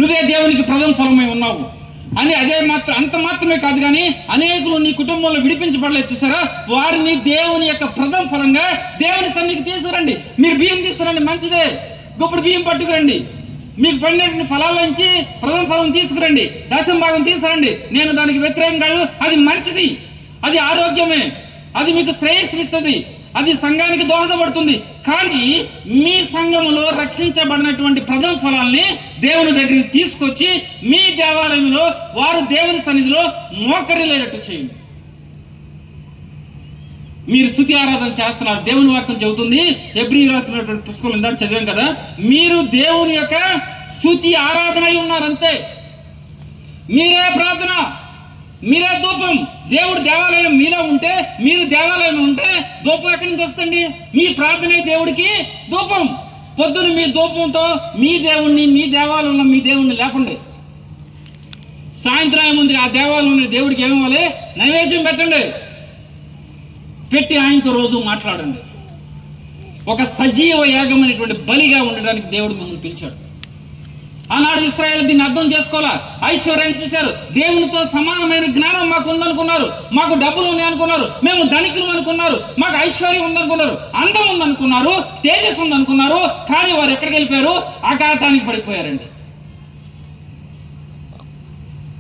నువ్వే దేవునికి ప్రథమ ఫలమై ఉన్నావు అని. అంత మాత్రమే కాదు కానీ అనేకులు నీ కుటుంబంలో విడిపించబడలేదు చూసారా, వారిని దేవుని యొక్క ప్రథమ ఫలంగా దేవుని సన్నిధికి తీసుకురండి. మీరు బియ్యం తీసుకురండి, మంచిదే, గొప్పడు బియ్యం పట్టుకురండి. మీకు పడినటువంటి ఫలాల నుంచి ప్రథమ ఫలం తీసుకురండి, దశమ భాగం తీసుకురండి. నేను దానికి వ్యతిరేకం కాదు, అది మంచిది, అది ఆరోగ్యమే, అది మీకు శ్రేయస్సునిస్తుంది, అది సంఘానికి దోహదపడుతుంది. కానీ మీ సంఘములో రక్షించబడినటువంటి ప్రథమ ఫలాల్ని దేవుని దగ్గరికి తీసుకొచ్చి మీ దేవాలయంలో వారు దేవుని సన్నిధిలో మోకరిల్లేటట్టు చేయండి. మీరు స్తుతి ఆరాధన చేస్తున్నారు, దేవుని వాక్యం చెబుతుంది, హెబ్రీయులకు రాసినటువంటి పుస్తకం ఇందాక చదివాం కదా, మీరు దేవుని యొక్క స్తుతి ఆరాధన అయి ఉన్నారంతే. మీరే ప్రార్థన, మీరే ధూపం. దేవుడు దేవాలయం మీలో ఉంటే, మీరు దేవాలయం ఉంటే ధూపం ఎక్కడి నుంచి వస్తుంది? మీ ప్రార్థనే దేవుడికి ధూపం. పొద్దున మీ ధూపంతో మీ దేవుణ్ణి, మీ దేవాలయంలో మీ దేవుణ్ణి లేకుండా సాయంత్రం ముందు ఆ దేవాలయంలో దేవుడికి ఏమివ్వాలి? నైవేద్యం పెట్టండి, పెట్టి ఆయనతో రోజు మాట్లాడండి. ఒక సజీవ యాగమైనటువంటి బలిగా ఉండడానికి దేవుడు మిమ్మల్ని పిలిచాడు. ఆనాడు ఇశ్రాయేలు దీన్ని అర్థం చేసుకోవాలా. ఐశ్వర్యాన్ని చూశారు, దేవునితో సమానమైన జ్ఞానం మాకు ఉందనుకున్నారు, మాకు డబ్బులు ఉన్నాయనుకున్నారు, మేము ధనికులు అనుకున్నారు, మాకు ఐశ్వర్యం ఉందనుకున్నారు, అందం ఉందనుకున్నారు, తేజస్సు ఉందనుకున్నారు. కానీ వారు ఎక్కడికి వెళ్ళిపోయారు? ఆకాశానికి పడిపోయారండి.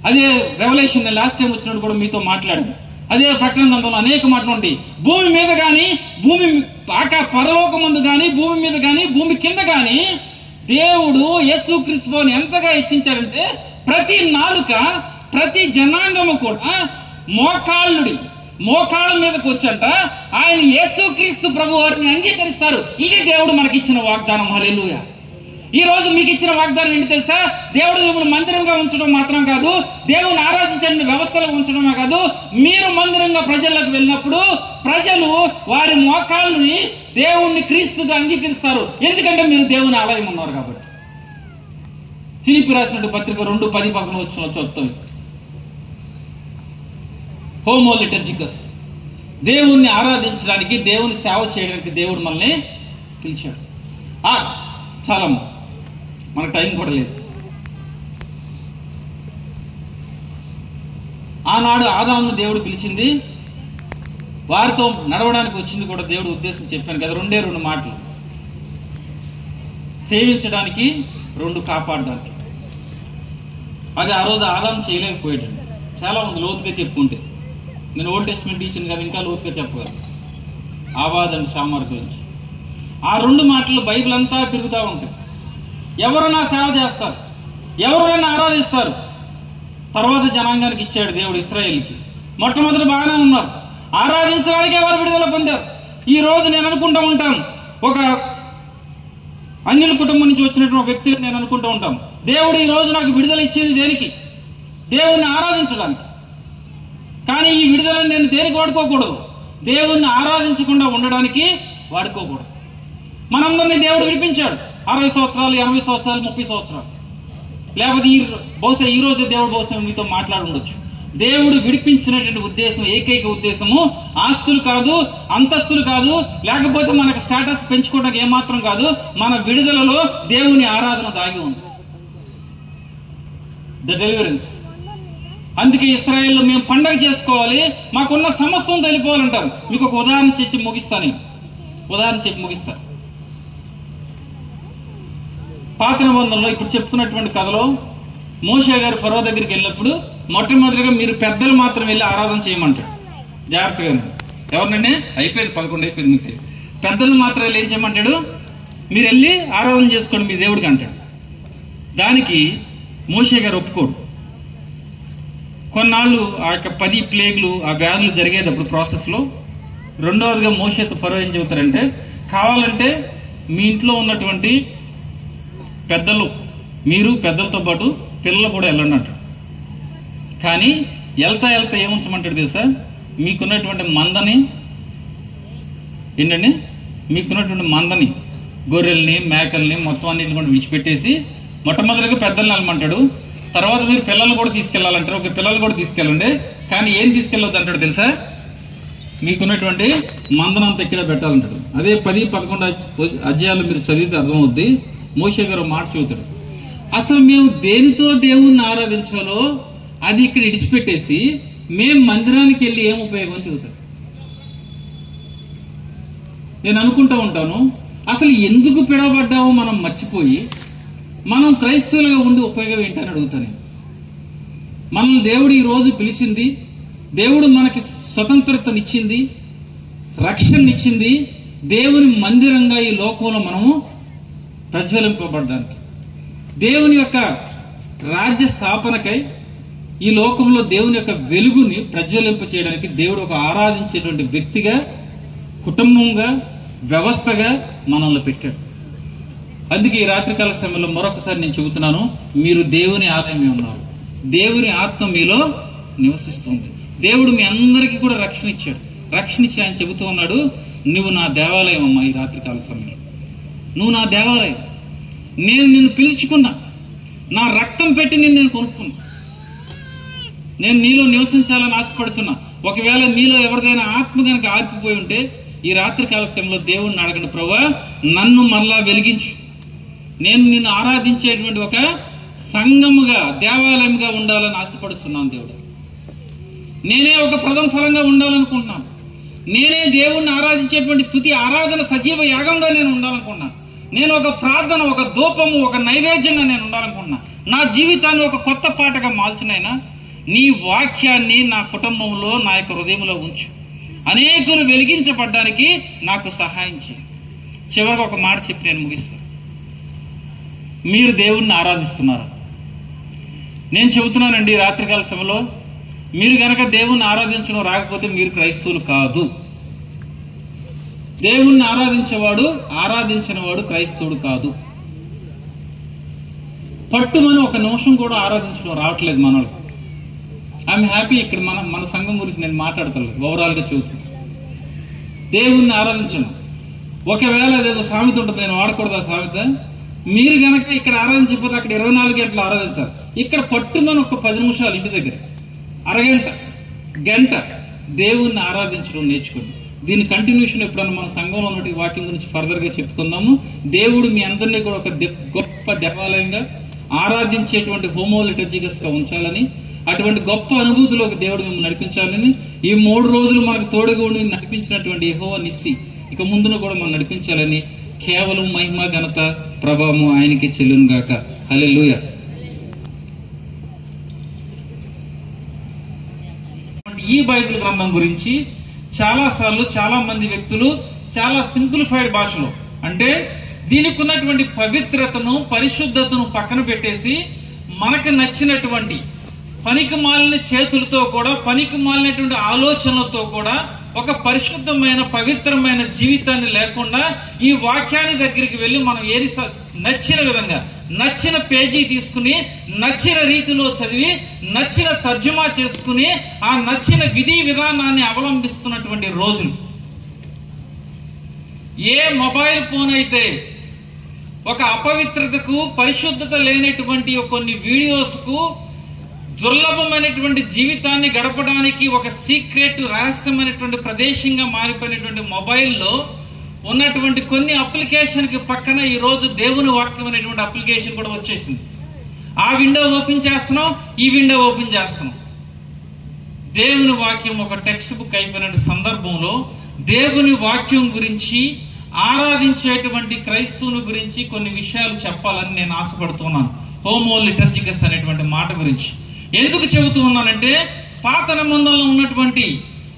అదే రెవల్యూషన్ లాస్ట్ టైం వచ్చినప్పుడు కూడా మీతో మాట్లాడాను. అదే ప్రకటన గ్రంథంలో అనేక మాటలు ఉంటాయి. భూమి మీద కానీ, పరలోకమందు కానీ, భూమి మీద కానీ, భూమి కింద కానీ దేవుడు యేసుక్రీస్తుని ఎంతగా హెచ్చించాడంటే ప్రతి నాలుక, ప్రతి జనాంగము కూడా మోకాళ్ళ మీదకి వచ్చంట ఆయన యేసుక్రీస్తు ప్రభు వారిని అంగీకరిస్తారు. ఇది దేవుడు మనకిచ్చిన వాగ్దానం. హల్లెలూయా. ఈ రోజు మీకు ఇచ్చిన వాగ్దానం ఏంటి తెలుసా? దేవుడు మిమ్మల్ని మందిరంగా ఉంచడం మాత్రం కాదు, దేవుని ఆరాధించడం వ్యవస్థలో ఉంచడమే కాదు, మీరు మందిరంగా ప్రజలకు వెళ్ళినప్పుడు ప్రజలు వారి మోకాళ్ళని దేవుణ్ణి క్రీస్తుగా అంగీకరిస్తారు. ఎందుకంటే మీరు దేవుని ఆలయం ఉన్నారు కాబట్టి. ఫిలిప్పీ రాసిన పత్రిక 2:10-11 చదువుతుంది. హోమో లిటర్జికస్, దేవుణ్ణి ఆరాధించడానికి, దేవుని సేవ చేయడానికి దేవుడు మనల్ని పిలిచాడు. చాలా మనకు టైం కూడా లేదు. ఆనాడు ఆదామును దేవుడు పిలిచింది, వారితో నడవడానికి వచ్చింది కూడా దేవుడు ఉద్దేశం చెప్పాను కదా, 2 మాటలు. సేవించడానికి, 2 కాపాడడానికి. అది ఆ రోజు ఆదాము చేయలేకపోయాడు. చాలా మంది లోతుగా చెప్పుకుంటే, నేను ఓల్డ్ టెస్ట్మెంట్ ఇచ్చింది కదా, ఇంకా లోతుగా చెప్పగలను. ఆవాద్ అండ్ షామర్ గురించి ఆ 2 మాటలు బైబిల్ అంతా తిరుగుతూ ఉంటాయి. ఎవరైనా సేవ చేస్తారు, ఎవరైనా ఆరాధిస్తారు. తర్వాత జనాంగానికి ఇచ్చాడు దేవుడు ఇశ్రాయేలుకి. మొట్టమొదటి బాగానే ఉన్నారు, ఆరాధించడానికే వారు విడుదల పొందారు. ఈ రోజు నేను అనుకుంటూ ఉంటాం, ఒక అన్యుల కుటుంబం నుంచి వచ్చినటువంటి వ్యక్తిగా నేను అనుకుంటూ ఉంటాం, దేవుడు ఈ రోజు నాకు విడుదల ఇచ్చేది దేనికి? దేవుణ్ణి ఆరాధించడానికి. కానీ ఈ విడుదలను నేను దేనికి వాడుకోకూడదు? దేవుణ్ణి ఆరాధించకుండా ఉండడానికి వాడుకోకూడదు. మనందరినీ దేవుడు విడిపించాడు. 60 సంవత్సరాలు, 80 సంవత్సరాలు, 30 సంవత్సరాలు, లేకపోతే బహుశా ఈ రోజే దేవుడు బహుశా మీతో మాట్లాడి ఉండొచ్చు. దేవుడు విడిపించినటువంటి ఉద్దేశం, ఏకైక ఉద్దేశము ఆస్తులు కాదు, అంతస్తులు కాదు, లేకపోతే మనకు స్టేటస్ పెంచుకోవడానికి ఏమాత్రం కాదు. మన విడుదలలో దేవుని ఆరాధన దాగి ఉంది, ద డెలివరెన్స్. అందుకే ఇశ్రాయేల్లో మేము పండగ చేసుకోవాలి, మాకున్న సమస్యను తెలిపోవాలంటారు. మీకు ఒక ఉదాహరణ చెప్పి ముగిస్తాను. పాత నిబంధనలో ఇప్పుడు చెప్పుకున్నటువంటి కథలో మోషే గారు ఫరో దగ్గరికి వెళ్ళినప్పుడు మొట్టమొదటిగా మీరు పెద్దలు మాత్రం వెళ్ళి ఆరాధన చేయమంటాడు. జాగ్రత్తగా ఎవరినండి? అయిపోయింది 11 అయిపోయింది. మీకు పెద్దలు మాత్రం వెళ్ళి ఏం చేయమంటాడు? మీరు వెళ్ళి ఆరాధన చేసుకోండి మీ దేవుడికి అంటాడు. దానికి మోషే గారు ఒప్పుకోడు. కొన్నాళ్ళు ఆ యొక్క 10 ప్లేగులు, ఆ వ్యాధులు జరిగేటప్పుడు ప్రాసెస్లో రెండవదిగా మోషేతో ఫరో ఏం చెబుతారంటే, కావాలంటే మీ ఇంట్లో ఉన్నటువంటి పెద్దలు, మీరు పెద్దలతో పాటు పిల్లలు కూడా వెళ్ళండి అంటాడు. కానీ వెళ్తా ఏముంచమంటాడు తెలుసా? మీకున్నటువంటి మందని, గొర్రెల్ని, మేకల్ని మొత్తం అన్నింటిని కూడా విడిచిపెట్టేసి మొట్టమొదటిగా పెద్దల్ని వెళ్ళమంటాడు. తర్వాత మీరు పిల్లల్ని కూడా తీసుకెళ్లాలంటారు. ఒక పిల్లలు కూడా తీసుకెళ్ళండి, కానీ ఏం తీసుకెళ్ళొద్దు అంటాడు తెలుసా? మీకున్నటువంటి మందనంతా ఇక్కడ పెట్టాలంటాడు. అదే 10-11 అధ్యాయాలు మీరు చదివితే అర్థమవుద్ది. మోషే గారు మాట చెబుతాడు, అసలు మేము దేనితో దేవుణ్ణి ఆరాధించాలో అది ఇక్కడ ఇడిచిపెట్టేసి మేము మందిరానికి వెళ్ళి ఏం ఉపయోగం చెబుతాం. నేను అనుకుంటూ ఉంటాను, అసలు ఎందుకు పిడబడ్డామో మనం మర్చిపోయి మనం క్రైస్తవులుగా ఉండి ఉపయోగం ఏంటని అడుగుతాను. మనల్ని దేవుడు ఈరోజు పిలిచింది, దేవుడు మనకి స్వతంత్రతనిచ్చింది, రక్షణనిచ్చింది, దేవుని మందిరంగా ఈ లోకంలో మనము ప్రజ్వలింపబడడానికి, దేవుని యొక్క రాజ్య స్థాపనకై ఈ లోకంలో దేవుని యొక్క వెలుగుని ప్రజ్వలింప చేయడానికి దేవుడు ఒక ఆరాధించేటువంటి వ్యక్తిగా, కుటుంబంగా, వ్యవస్థగా మనల్ని పెట్టాడు. అందుకే ఈ రాత్రికాల సమయంలో మరొకసారి నేను చెబుతున్నాను, మీరు దేవుని ఆదాయమే ఉన్నారు. దేవుని ఆత్మ మీలో నివసిస్తుంది. దేవుడు మీ అందరికీ కూడా రక్షణ ఇచ్చాడు. రక్షణ ఇచ్చి ఆయన చెబుతూ ఉన్నాడు, నువ్వు నా దేవాలయం అమ్మా. ఈ రాత్రికాల సమయంలో నువ్వు నా దేవాలయం. నేను నిన్ను పిలుచుకున్నా, నా రక్తం పెట్టి నేను కొనుక్కున్నా. నేను నీలో నివసించాలని ఆశపడుతున్నా. ఒకవేళ మీలో ఎవరిదైనా ఆత్మ కనుక ఆర్పిపోయి ఉంటే ఈ రాత్రికాల సమయంలో దేవుడిని అడగండి, ప్రభువా నన్ను మరలా వెలిగించు. నేను నిన్ను ఆరాధించేటువంటి ఒక సంఘముగా, దేవాలయంగా ఉండాలని ఆశపడుతున్నాను. దేవుడు, నేనే ఒక ప్రథమ ఫలంగా ఉండాలనుకుంటున్నాను. నేనే దేవుణ్ణి ఆరాధించేటువంటి స్తుతి ఆరాధన సజీవ యాగంగా నేను ఉండాలనుకుంటున్నాను. నేను ఒక ప్రార్థన, ఒక ధూపము, ఒక నైవేద్యంగా నేను ఉండాలనుకుంటున్నాను. నా జీవితాన్ని ఒక కొత్త పాటగా మార్చినైనా నీ వాక్యాన్ని నా కుటుంబంలో, నా యొక్క హృదయంలో ఉంచు. అనేకులు వెలిగించబడ్డానికి నాకు సహాయం చేయి. చివరిగా ఒక మాట చెప్పి నేను ముగిస్తాను. మీరు దేవుణ్ణి ఆరాధిస్తున్నారు. నేను చెబుతున్నానండి, రాత్రికాల సమయంలో మీరు గనక దేవుణ్ణి ఆరాధించడం రాకపోతే మీరు క్రైస్తవులు కాదు. దేవుణ్ణి ఆరాధించిన వాడు క్రైస్తవుడు కాదు. పట్టుమని ఒక నిమిషం కూడా ఆరాధించడం రావట్లేదు మనకు. I'm happy. ఇక్కడ మన సంఘం గురించి నేను మాట్లాడతలేదు, ఓవరాల్గా చెబుతున్నాను. దేవుణ్ణి ఆరాధించను. ఒకవేళ అదేదో సామెత ఉంటుంది, నేను వాడకూడదు ఆ సామెత. మీరు గనక ఇక్కడ ఆరాధించకపోతే అక్కడ 24 గంటలు ఆరాధించాలి. ఇక్కడ పట్టుమని ఒక 10 నిమిషాలు ఇంటి దగ్గర, అరగంట, గంట దేవుణ్ణి ఆరాధించడం నేర్చుకోండి. దీని కంటిన్యూషన్ ఎప్పుడన్నా మన సంఘంలో ఉన్నటువంటి వాక్యం గురించి ఫర్దర్గా చెప్పుకుందాము. దేవుడు మీ అందరినీ కూడా ఒక గొప్ప దేవాలయంగా, ఆరాధించేటువంటి హోమోలిటర్జికస్గా ఉంచాలని, అటువంటి గొప్ప అనుభూతిలోకి దేవుడు మిమ్మల్ని నడిపించాలని, ఈ 3 రోజులు మనకు తోడుగా ఉండి నడిపించినటువంటి యెహోవా నిస్సి ఇక ముందును కూడా మనం నడిపించాలని, కేవలం మహిమ, ఘనత, ప్రభావము ఆయనకి చెల్లును గాక. హల్లెలూయా. ఈ బైబిల్ గ్రంథం గురించి చాలాసార్లు చాలా మంది వ్యక్తులు చాలా సింప్లిఫైడ్ భాషలో, అంటే దీనికి ఉన్నటువంటి పవిత్రతను, పరిశుద్ధతను పక్కన పెట్టేసి మనకు నచ్చినటువంటి పనికి మాలిన చేతులతో కూడా, పనికి మాలినటువంటి ఆలోచనలతో కూడా ఒక పరిశుద్ధమైన, పవిత్రమైన జీవితాన్ని లేకుండా ఈ వాక్యాన్ని దగ్గరికి వెళ్ళి మనం ఏది నచ్చిన విధంగా, నచ్చిన పేజీ తీసుకుని, నచ్చిన రీతిలో చదివి, నచ్చిన తర్జుమా చేసుకుని, ఆ నచ్చిన విధి విధానాన్ని అవలంబిస్తున్నటువంటి రోజులు. ఏ మొబైల్ ఫోన్ అయితే ఒక అపవిత్రతకు, పరిశుద్ధత లేనటువంటి కొన్ని వీడియోస్కు, దుర్లభమైనటువంటి జీవితాన్ని గడపడానికి ఒక సీక్రెట్, రహస్యమైనటువంటి ప్రదేశంగా మారిపోయినటువంటి మొబైల్లో ఉన్నటువంటి కొన్ని అప్లికేషన్కి పక్కన ఈరోజు దేవుని వాక్యం అనేటువంటి అప్లికేషన్ కూడా వచ్చేసింది. ఆ విండో ఓపెన్ చేస్తున్నాం, ఈ విండో ఓపెన్ చేస్తున్నాం. దేవుని వాక్యం ఒక టెక్స్ట్ బుక్ అయిపోయిన సందర్భంలో దేవుని వాక్యం గురించి, ఆరాధించేటువంటి క్రైస్తవుని గురించి కొన్ని విషయాలు చెప్పాలని నేను ఆశపడుతున్నాను. హోమో లిటర్జికస్ అనేటువంటి మాట గురించి ఎందుకు చెబుతూ ఉన్నానంటే, పాత నిబంధనలో ఉన్నటువంటి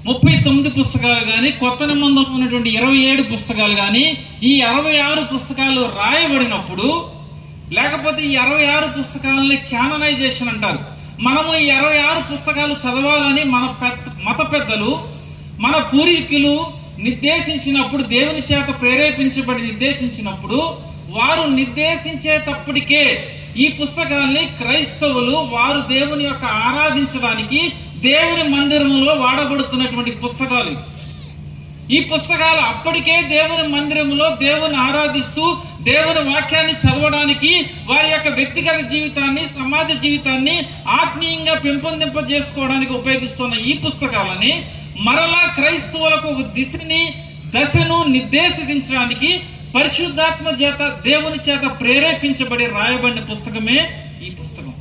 39 పుస్తకాలు కానీ, కొత్త నిబంధనలో ఉన్నటువంటి 27 పుస్తకాలు కానీ, ఈ 66 పుస్తకాలు రాయబడినప్పుడు, లేకపోతే ఈ 66 పుస్తకాలని క్యాననైజేషన్ అంటారు. మనము ఈ 66 పుస్తకాలు చదవాలని మన మత పెద్దలు, మన పూర్వీకులు నిర్దేశించినప్పుడు, దేవుని చేత ప్రేరేపించబడి నిర్దేశించినప్పుడు, వారు నిర్దేశించేటప్పటికే ఈ పుస్తకాల్ని క్రైస్తవులు వారు దేవుని యొక్క ఆరాధించడానికి దేవుని మందిరంలో వాడబడుతున్నటువంటి పుస్తకాలు. ఈ పుస్తకాలు అప్పటికే దేవుని మందిరంలో దేవుని ఆరాధిస్తూ, దేవుని వాక్యాన్ని చదవడానికి, వారి యొక్క వ్యక్తిగత జీవితాన్ని, సమాజ జీవితాన్ని ఆత్మీయంగా పెంపొందింపజేసుకోవడానికి ఉపయోగిస్తున్న ఈ పుస్తకాలని మరలా క్రైస్తవులకు ఒక దశను నిర్దేశించడానికి పరిశుద్ధాత్మ చేత, దేవుని చేత ప్రేరేపించబడి రాయబడిన పుస్తకమే ఈ పుస్తకం.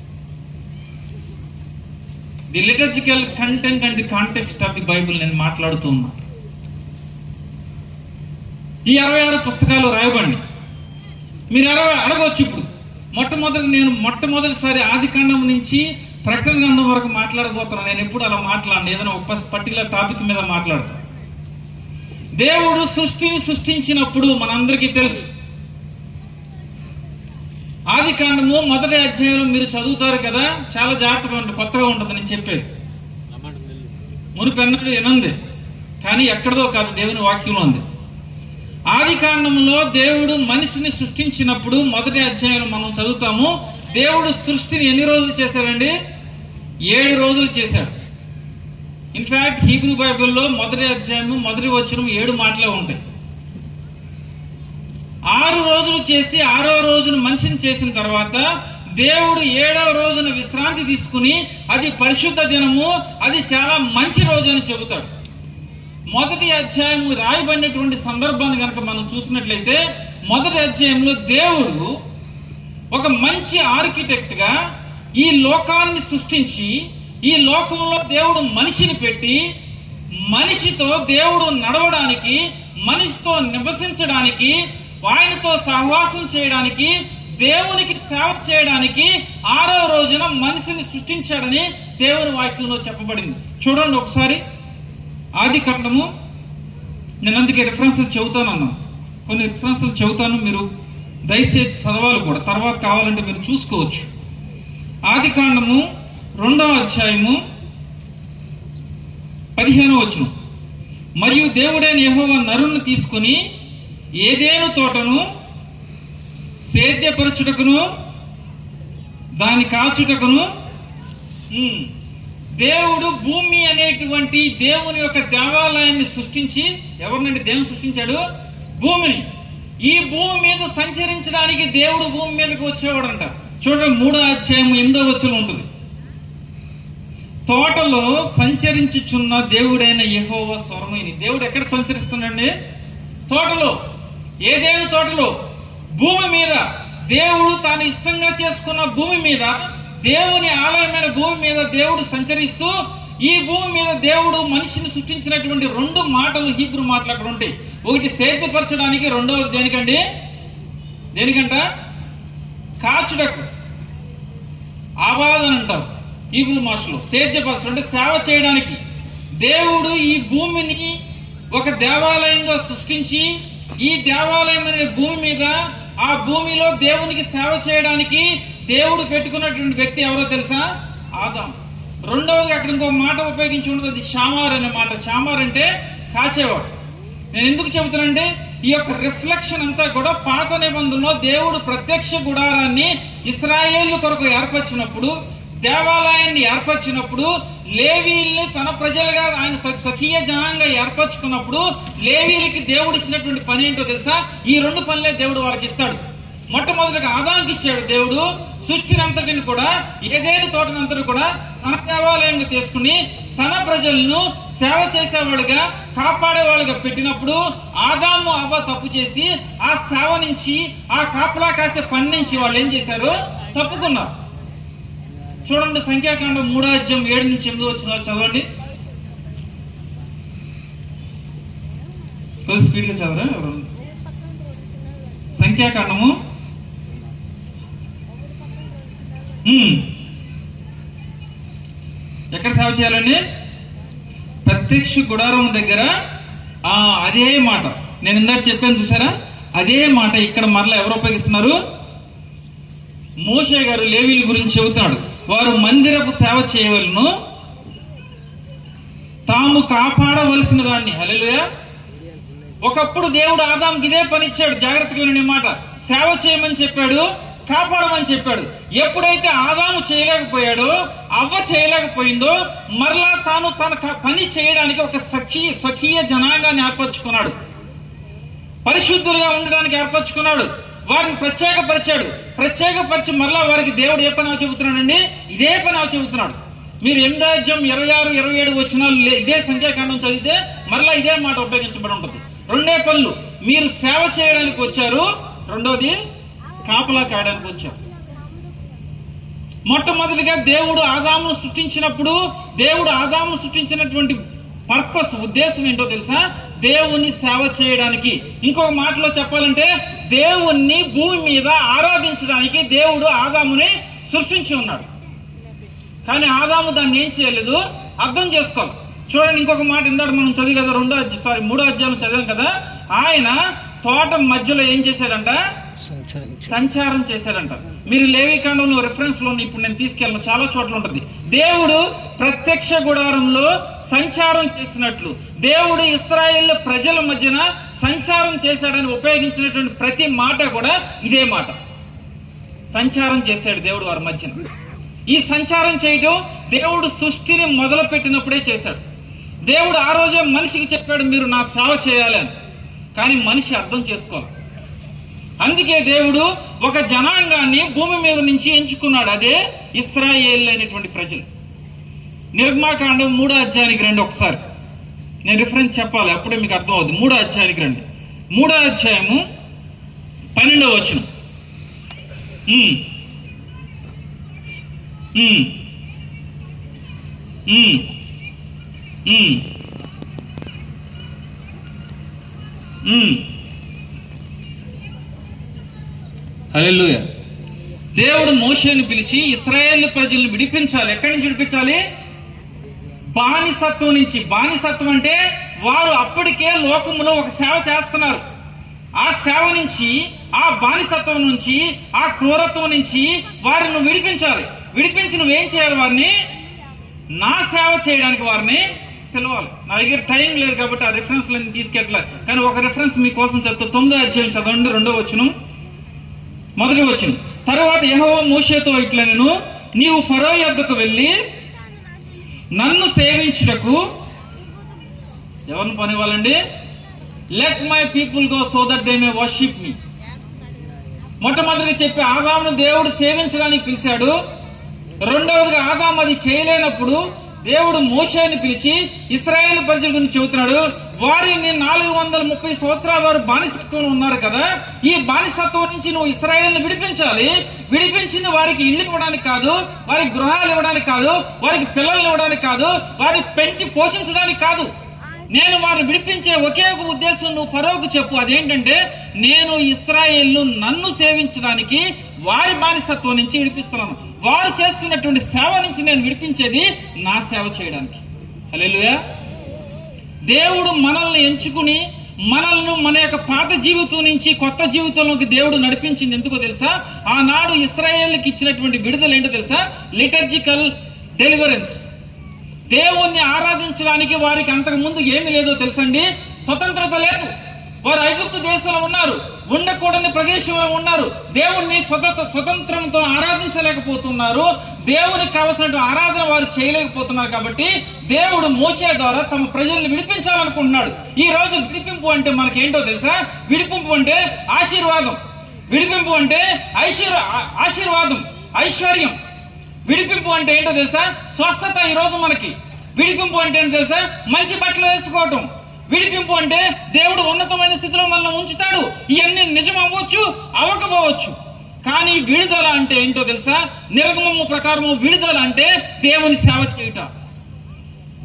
The liturgical content and the context of the Bible నేను మాట్లాడుతూ ఉన్నా. ఈ 66 పుస్తకాలు రాయబడి మీరు అడగవచ్చు. ఇప్పుడు నేను మొట్టమొదటిసారి ఆది కాండం నుంచి ప్రకటన గ్రంథం వరకు మాట్లాడబోతున్నాను. నేను ఎప్పుడు అలా మాట్లాడను, ఏదైనా ఒక పర్టికులర్ టాపిక్ మీద మాట్లాడతాను. దేవుడు సృష్టిని సృష్టించినప్పుడు మనందరికీ తెలుసు, ఆది కాండము 1వ అధ్యాయంలో మీరు చదువుతారు కదా, చాలా జాగ్రత్తగా ఉంటుంది, కొత్తగా ఉంటుంది నేను చెప్పేది. మునుపెన్నడు వినంది, కానీ ఎక్కడదో కాదు, దేవుని వాక్యంలో ఉంది. ఆది కాండములో దేవుడు మనిషిని సృష్టించినప్పుడు 1వ అధ్యాయంలో మనం చదువుతాము, దేవుడు సృష్టిని ఎన్ని రోజులు చేశాడండి? 7 రోజులు చేశాడు. ఇన్ఫాక్ట్ హీబ్రూ బైబిల్లో 1వ అధ్యాయము 1వ వచనం 7 మాటలే ఉంటాయి. 6 రోజులు చేసి 6వ రోజున మనిషిని చేసిన తర్వాత దేవుడు 7వ రోజున విశ్రాంతి తీసుకుని అది పరిశుద్ధ దినము, అది చాలా మంచి రోజు అని చెబుతాడు. 1వ అధ్యాయము రాయబడినటువంటి సందర్భాన్ని కనుక మనం చూసినట్లయితే 1వ అధ్యాయంలో దేవుడు ఒక మంచి ఆర్కిటెక్ట్ గా ఈ లోకాన్ని సృష్టించి, ఈ లోకంలో దేవుడు మనిషిని పెట్టి, మనిషితో దేవుడు నడవడానికి, మనిషితో నివసించడానికి, ఆయనతో సహవాసం చేయడానికి, దేవునికి సేవ చేయడానికి 6వ రోజున మనిషిని సృష్టించాడని దేవుని వాక్యంలో చెప్పబడింది. చూడండి ఒకసారి ఆది కాండము. నేను అందుకే రిఫరెన్స్లు చెబుతానన్నా, కొన్ని రిఫరెన్స్లు చెబుతాను, మీరు దయచేసి చదవాలి కూడా, తర్వాత కావాలంటే మీరు చూసుకోవచ్చు. ఆది కాండము 2వ అధ్యాయము 15వ వచనం. మరియు దేవుడైన యెహోవా నరుని తీసుకుని ఏదేను తోటను సేద్యపరచుటకును దాని కాచుటకును, దేవుడు భూమి అనేటువంటి దేవుని యొక్క దేవాలయాన్ని సృష్టించి, ఎవరినండి దేవుని సృష్టించాడు? భూమిని. ఈ భూమి మీద సంచరించడానికి దేవుడు భూమి మీదకి వచ్చేవాడంట. చూడండి 3వ అధ్యాయం 8వ వచనం ఉంటుంది. తోటలో సంచరించుచున్న దేవుడైన యెహోవా స్వరమైంది. దేవుడు ఎక్కడ సంచరిస్తున్నాడండి? తోటలో. ఏదైనా తోటలో, భూమి మీద, దేవుడు తాను ఇష్టంగా చేసుకున్న భూమి మీద, దేవుని ఆలయమైన భూమి మీద దేవుడు సంచరిస్తూ, ఈ భూమి మీద దేవుడు మనిషిని సృష్టించినటువంటి 2 మాటలు, హీబ్రూ మాటలు అక్కడ ఉంటాయి. ఒకటి సేద్యపరచడానికి, రెండవది దేనికండి? దేనికంట? కాచుటకు, ఆబాదన అంటారు హీబ్రూ భాషలో. సేద్యపరచడం అంటే సేవ చేయడానికి. దేవుడు ఈ భూమిని ఒక దేవాలయంగా సృష్టించి, ఈ దేవాలయం అనే భూమి మీద, ఆ భూమిలో దేవునికి సేవ చేయడానికి దేవుడు పెట్టుకున్నటువంటి వ్యక్తి ఎవరో తెలుసా? ఆదాం. రెండవది అక్కడ ఇంకో మాట ఉపయోగించి ఉండదు, అది షామార్ అనే మాట. షామార్ అంటే కాచేవాడు. నేను ఎందుకు చెబుతానంటే, ఈ యొక్క రిఫ్లెక్షన్ అంతా కూడా పాత నిబంధనలో దేవుడు ప్రత్యక్ష గుడారాన్ని ఇశ్రాయేలు కొరకు ఏర్పరిచినప్పుడు, దేవాలయాన్ని ఏర్పరిచినప్పుడు, లేవీల్ని తన ప్రజలుగా ఆయన స్వకీయ జనాంగా ఏర్పరచుకున్నప్పుడు, లేవీలకి దేవుడు ఇచ్చినటువంటి పని ఏంటో తెలుసా? ఈ 2 పనులే దేవుడు వారికి ఇస్తాడు. మొట్టమొదటిగా ఆదాంకి ఇచ్చాడు దేవుడు సృష్టిని అంతటిని కూడా, ఏదైనా తోటనంతటి కూడా తన దేవాలయంగా తీసుకుని తన ప్రజలను సేవ చేసేవాడుగా, కాపాడేవాడుగా పెట్టినప్పుడు, ఆదాము అవ్వ తప్పు చేసి ఆ సేవ నుంచి, ఆ కాపలా కాసే పని నుంచి వాళ్ళు ఏం చేశారు? తప్పుకున్నారు. చూడండి సంఖ్యాకాండం 3వ అధ్యాయం 7 నుంచి 8 వచనాలు చదవండి. కొద్దిగా స్పీడ్ గా చదవరా ఎవరు? సంఖ్యాకాండము ఎక్కడ సేవ చేయాలండి? ప్రత్యక్ష గుడారం దగ్గర. అదే మాట నేను ఇందాక చెప్పాను చూసారా, అదే మాట ఇక్కడ మరలా ఎవరు ఉపయోగిస్తున్నారు? మోషే గారు లేవీల గురించి చెబుతున్నాడు. వారు మందిరపు సేవ చేయవలను, తాము కాపాడవలసిన దాన్ని. హల్లెలూయా. ఒకప్పుడు దేవుడు ఆదాంకి ఇదే పని ఇచ్చాడు. జాగ్రత్తగా వినండి మాట. సేవ చేయమని చెప్పాడు, కాపాడమని చెప్పాడు. ఎప్పుడైతే ఆదాము చేయలేకపోయాడో, అవ్వ చేయలేకపోయిందో, మరలా తాను తన పని చేయడానికి ఒక స్వకీయ జనాంగాన్ని ఏర్పరచుకున్నాడు. పరిశుద్ధులుగా ఉండడానికి ఏర్పరచుకున్నాడు. వారిని ప్రత్యేకపరిచి మరలా వారికి దేవుడు ఏ పని చెబుతున్నాడండి? ఇదే పని చెబుతున్నాడు. మీరు 8వ అధ్యాయం 26, 27 వచనాలు ఇదే సంఖ్యాకాండం చదివితే మరలా ఇదే మాట ఉపయోగించబడి ఉంటుంది. రెండే పనులు. మీరు సేవ చేయడానికి వచ్చారు, రెండోది కాపలా కాయడానికి వచ్చారు. మొట్టమొదటిగా దేవుడు ఆదామును సృష్టించినప్పుడు, దేవుడు ఆదామును సృష్టించినటువంటి పర్పస్, ఉద్దేశం ఏంటో తెలుసా? దేవుణ్ణి సేవ చేయడానికి. ఇంకొక మాటలో చెప్పాలంటే దేవుణ్ణి భూమి మీద ఆరాధించడానికి దేవుడు ఆదాముని సృష్టించి ఉన్నాడు. కానీ ఆదాము దాన్ని ఏం చేయలేదు, అర్థం చేసుకోవాలి. చూడండి, ఇంకొక మాట ఇందాక మనం చదివి కదా, 3వ అధ్యాయం చదివాం కదా. ఆయన తోట మధ్యలో ఏం చేశాడంట? సంచారం చేశాడంట. మీరు లేవికాండంలో రిఫరెన్స్ లో ఇప్పుడు నేను తీసుకెళ్ళను, చాలా చోట్ల ఉంటుంది. దేవుడు ప్రత్యక్ష గుడారంలో సంచారం చేసినట్లు దేవుడు ఇశ్రాయేల్ ప్రజల మధ్యన సంచారం చేశాడని ఉపయోగించినటువంటి ప్రతి మాట కూడా ఇదే మాట. సంచారం చేశాడు దేవుడు వారి మధ్యన. ఈ సంచారం చేయటం దేవుడు సృష్టిని మొదలు పెట్టినప్పుడే చేశాడు. దేవుడు ఆ రోజే మనిషికి చెప్పాడు, మీరు నా సేవ చేయాలి అని. కానీ మనిషి అర్థం చేసుకోవాలి. అందుకే దేవుడు ఒక జనాంగాన్ని భూమి మీద నుంచి ఎంచుకున్నాడు, అదే ఇశ్రాయేలు అయినటువంటి ప్రజలు. నిర్గమాకాండం 3వ అధ్యాయానికి రండి ఒకసారి. నేను రిఫరెన్స్ చెప్పాలి, అప్పుడే మీకు అర్థం అవుతుంది. 3వ అధ్యాయానికి రండి. 3వ అధ్యాయము 12వ వచనం. హల్లెలూయా. దేవుడు మోషేని పిలిచి ఇశ్రాయేలు ప్రజల్ని విడిపించాలి. ఎక్కడి నుంచి విడిపించాలి? బానిసత్వం నుంచి. బానిసత్వం అంటే వారు అప్పటికే లోకములో ఒక సేవ చేస్తున్నారు. ఆ సేవ నుంచి, ఆ బానిసత్వం నుంచి, ఆ క్రూరత్వం నుంచి వారిని విడిపించాలి. విడిపించి నువ్వేం చేయాలి? వారిని నా సేవ చేయడానికి వారిని పిలవాలి. నా దగ్గర టైం లేదు కాబట్టి ఆ రిఫరెన్స్ లను తీసుకెళ్ళలేదు. కానీ ఒక రిఫరెన్స్ మీకోసం చెప్తా. 9వ అధ్యాయం చదవండి, 2వ వచనం, 1వ వచనం. తరువాత యెహోవా మోషేతో ఇట్లనెను, నీవు ఫరో యొద్దకు వెళ్ళి నన్ను సేవించుటకు ఎవరిని పనివ్వాలండి? Let my people go so that they may worship me. మొట్టమొదటిగా చెప్పి ఆదామును దేవుడు సేవించడానికి పిలిచాడు. రెండవదిగా ఆదాము అది చేయలేనప్పుడు దేవుడు మోషేని పిలిచి ఇశ్రాయేలు ప్రజల గురించి చెబుతున్నాడు. వారిని 430 సంవత్సరాల వారు బానిసత్వంలో ఉన్నారు కదా, ఈ బానిసత్వం నుంచి నువ్వు ఇశ్రాయేల్ని విడిపించాలి. విడిపించింది వారికి ఇల్లు ఇవ్వడానికి కాదు, వారికి గృహాలు ఇవ్వడానికి కాదు, వారికి పిల్లలు ఇవ్వడానికి కాదు, వారిని పెంచి పోషించడానికి కాదు. నేను వారిని విడిపించే ఒకే ఒక ఉద్దేశం నువ్వు ఫరోకు చెప్పు. అదేంటంటే, నేను ఇశ్రాయేల్ను నన్ను సేవించడానికి వారి బానిసత్వం నుంచి విడిపిస్తున్నాను. వారు చేస్తున్నటువంటి సేవ నుంచి నేను విడిపించేది నా సేవ చేయడానికి. హల్లెలూయా. దేవుడు మనల్ని ఎంచుకుని మనల్ని మన యొక్క పాత జీవితం నుంచి కొత్త జీవితంలోకి దేవుడు నడిపించింది ఎందుకో తెలుసా? ఆనాడు ఇశ్రాయేలుకి ఇచ్చినటువంటి విడుదల ఏంటో తెలుసా? Liturgical deliverance. దేవుణ్ణి ఆరాధించడానికి వారికి అంతకు ముందు ఏమి లేదో తెలుసండి? స్వతంత్రత లేదు. వారు ఐగుప్తు దేశంలో ఉన్నారు, ఉండకూడని ప్రదేశంలో ఉన్నారు. దేవుణ్ణి స్వతంత్రంతో ఆరాధించలేకపోతున్నారు. దేవునికి కావలసిన ఆరాధన వారు చేయలేకపోతున్నారు. కాబట్టి దేవుడు మోషే ద్వారా తమ ప్రజల్ని విడిపించాలనుకుంటున్నాడు. ఈ రోజు విడిపింపు అంటే మనకేంటో తెలుసా? విడిపింపు అంటే ఆశీర్వాదం. విడిపింపు అంటే ఆశీర్వాదం, ఐశ్వర్యం. విడిపింపు అంటే ఏంటో తెలుసా? స్వస్థత. ఈ రోజు మనకి విడిపింపు అంటే ఏంటో తెలుసా? మంచి బట్టలు వేసుకోవటం. విడిపింపు అంటే దేవుడు ఉన్నతమైన స్థితిలో మనల్ని ఉంచుతాడు. ఇవన్నీ నిజం అవ్వచ్చు, అవ్వకపోవచ్చు. కానీ విడుదల అంటే ఏంటో తెలుసా? నిర్గమము ప్రకారము విడుదల అంటే దేవుని సేవ చేయుట.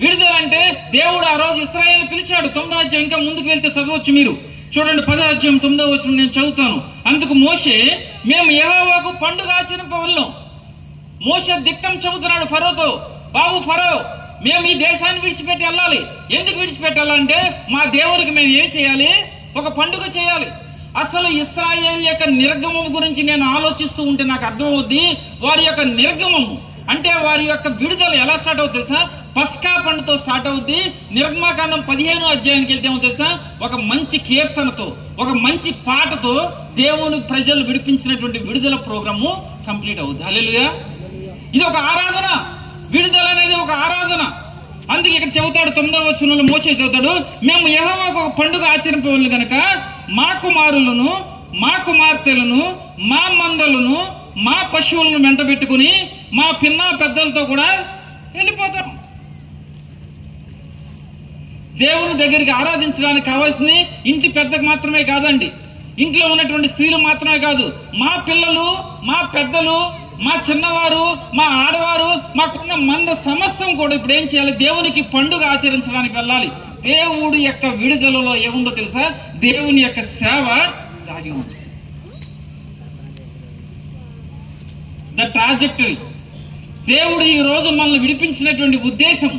విడుదల అంటే దేవుడు ఆ రోజు ఇశ్రాయేలు పిలిచాడు. 9వ అధ్యాయం ఇంకా ముందుకు వెళ్తే చదవచ్చు మీరు. చూడండి, 10వ అధ్యాయం 9వ వచనం నేను చదువుతాను. అందుకు మోషే, మేము యెహోవాకు పండుగ ఆచరింపవలెను. మోషే దిట్టం చెబుతున్నాడు ఫరోతో, బాబు ఫరో, మేము ఈ దేశాన్ని విడిచిపెట్టి వెళ్ళాలి. ఎందుకు విడిచిపెట్టాలంటే మా దేవుడికి మేము ఏం చేయాలి? ఒక పండుగ చేయాలి. అసలు ఇశ్రాయేల్ యొక్క నిర్గమం గురించి నేను ఆలోచిస్తూ ఉంటే నాకు అర్థమవుద్ది. వారి యొక్క నిర్గమము అంటే వారి యొక్క విడుదల ఎలా స్టార్ట్ అవుతుంది తెలుసా? పస్కా పండుతో స్టార్ట్ అవుద్ది. నిర్గమాకాండం 15వ అధ్యాయానికి వెళ్తే ఏమో తెలుసా? ఒక మంచి కీర్తనతో, ఒక మంచి పాటతో దేవుని ప్రజలు విడిపించినటువంటి విడుదల ప్రోగ్రాము కంప్లీట్ అవుద్ది. హల్లెలూయా. ఇది ఒక ఆరాధన. విడుదల అనేది ఒక ఆరాధన. అందుకే ఇక్కడ చెబుతాడు 9వ వచనంలో మోషే చెబుతాడు, మేము యెహోవాకు ఒక పండుగ ఆచరింపవలెను గనక మా కుమారులను, మా కుమార్తెలను, మా మందలను, మా పశువులను వెంటబెట్టుకుని మా పిన్నా పెద్దలతో కూడా వెళ్ళిపోతాం. దేవుని దగ్గరికి ఆరాధించడానికి కావాల్సింది ఇంటి పెద్దకు మాత్రమే కాదండి, ఇంట్లో ఉన్నటువంటి స్త్రీలు మాత్రమే కాదు, మా పిల్లలు, మా పెద్దలు, మా చిన్నవారు, మా ఆడవారు, మాకున్న మంద సమస్తం కూడా ఇప్పుడు ఏం చేయాలి? దేవునికి పండుగ ఆచరించడానికి వెళ్ళాలి. దేవుడి యొక్క విడుదలలో ఏముందో తెలుసా? దేవుని యొక్క సేవ దాగి ఉంది. The trajectory. దేవుడు ఈ రోజు మనల్ని విడిపించినటువంటి ఉద్దేశం,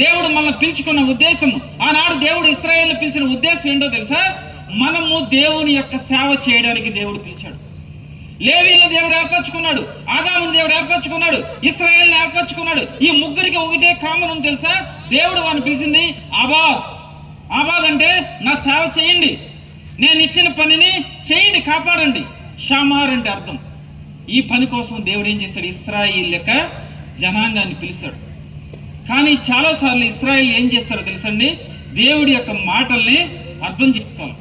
దేవుడు మనల్ని పిలుచుకున్న ఉద్దేశం, ఆనాడు దేవుడు ఇశ్రాయేలును పిలిచిన ఉద్దేశం ఏంటో తెలుసా? మనము దేవుని యొక్క సేవ చేయడానికి దేవుడు పిలిచాడు. లేవీయులను దేవుడు ఏర్పరచుకున్నాడు, ఆదామును దేవుడు ఏర్పరచుకున్నాడు, ఇశ్రాయేలును ఏర్పరచుకున్నాడు. ఈ ముగ్గురికి ఒకటే కామన్ ఉంది తెలుసా? దేవుడు వారిని పిలిచింది అబాద్. అబాద్ అంటే నా సేవ చేయండి, నేను ఇచ్చిన పనిని చేయండి, కాపాడండి. షామార్ అంటే అర్థం. ఈ పని కోసం దేవుడు ఏం చేశాడు? ఇశ్రాయేలు యొక్క జనాంగాన్ని పిలిచాడు. కానీ చాలాసార్లు ఇశ్రాయేలు ఏం చేస్తారో తెలుసండి? దేవుడి యొక్క మాటల్ని అర్థం చేసుకోవాలి,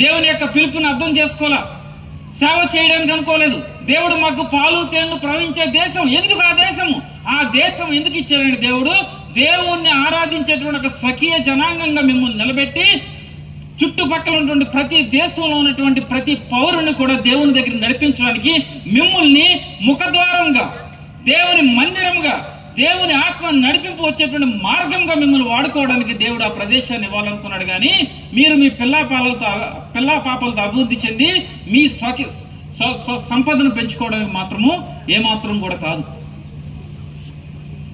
దేవుని యొక్క పిలుపుని అర్థం చేసుకోవాలా, సేవ చేయడానికి అనుకోలేదు. దేవుడు మాకు పాలు తేళ్లు ప్రవహించే దేశం, ఎందుకు ఆ దేశం ఎందుకు ఇచ్చాడండి? దేవుణ్ణి ఆరాధించేటువంటి ఒక స్వకీయ జనాంగంగా మిమ్మల్ని నిలబెట్టి చుట్టుపక్కల ఉన్నటువంటి ప్రతి దేశంలో ఉన్నటువంటి ప్రతి పౌరుని కూడా దేవుని దగ్గర నడిపించడానికి, మిమ్మల్ని ముఖద్వారంగా, దేవుని మందిరంగా, దేవుని ఆత్మ నడిపింపు వచ్చేటువంటి మార్గంగా మిమ్మల్ని వాడుకోవడానికి దేవుడు ఆ ప్రదేశాన్ని ఇవ్వాలనుకున్నాడు. కానీ మీరు మీ పిల్లా పాపలతో అభివృద్ధి చెంది మీ సంపదను పెంచుకోవడానికి మాత్రము ఏమాత్రం కూడా కాదు.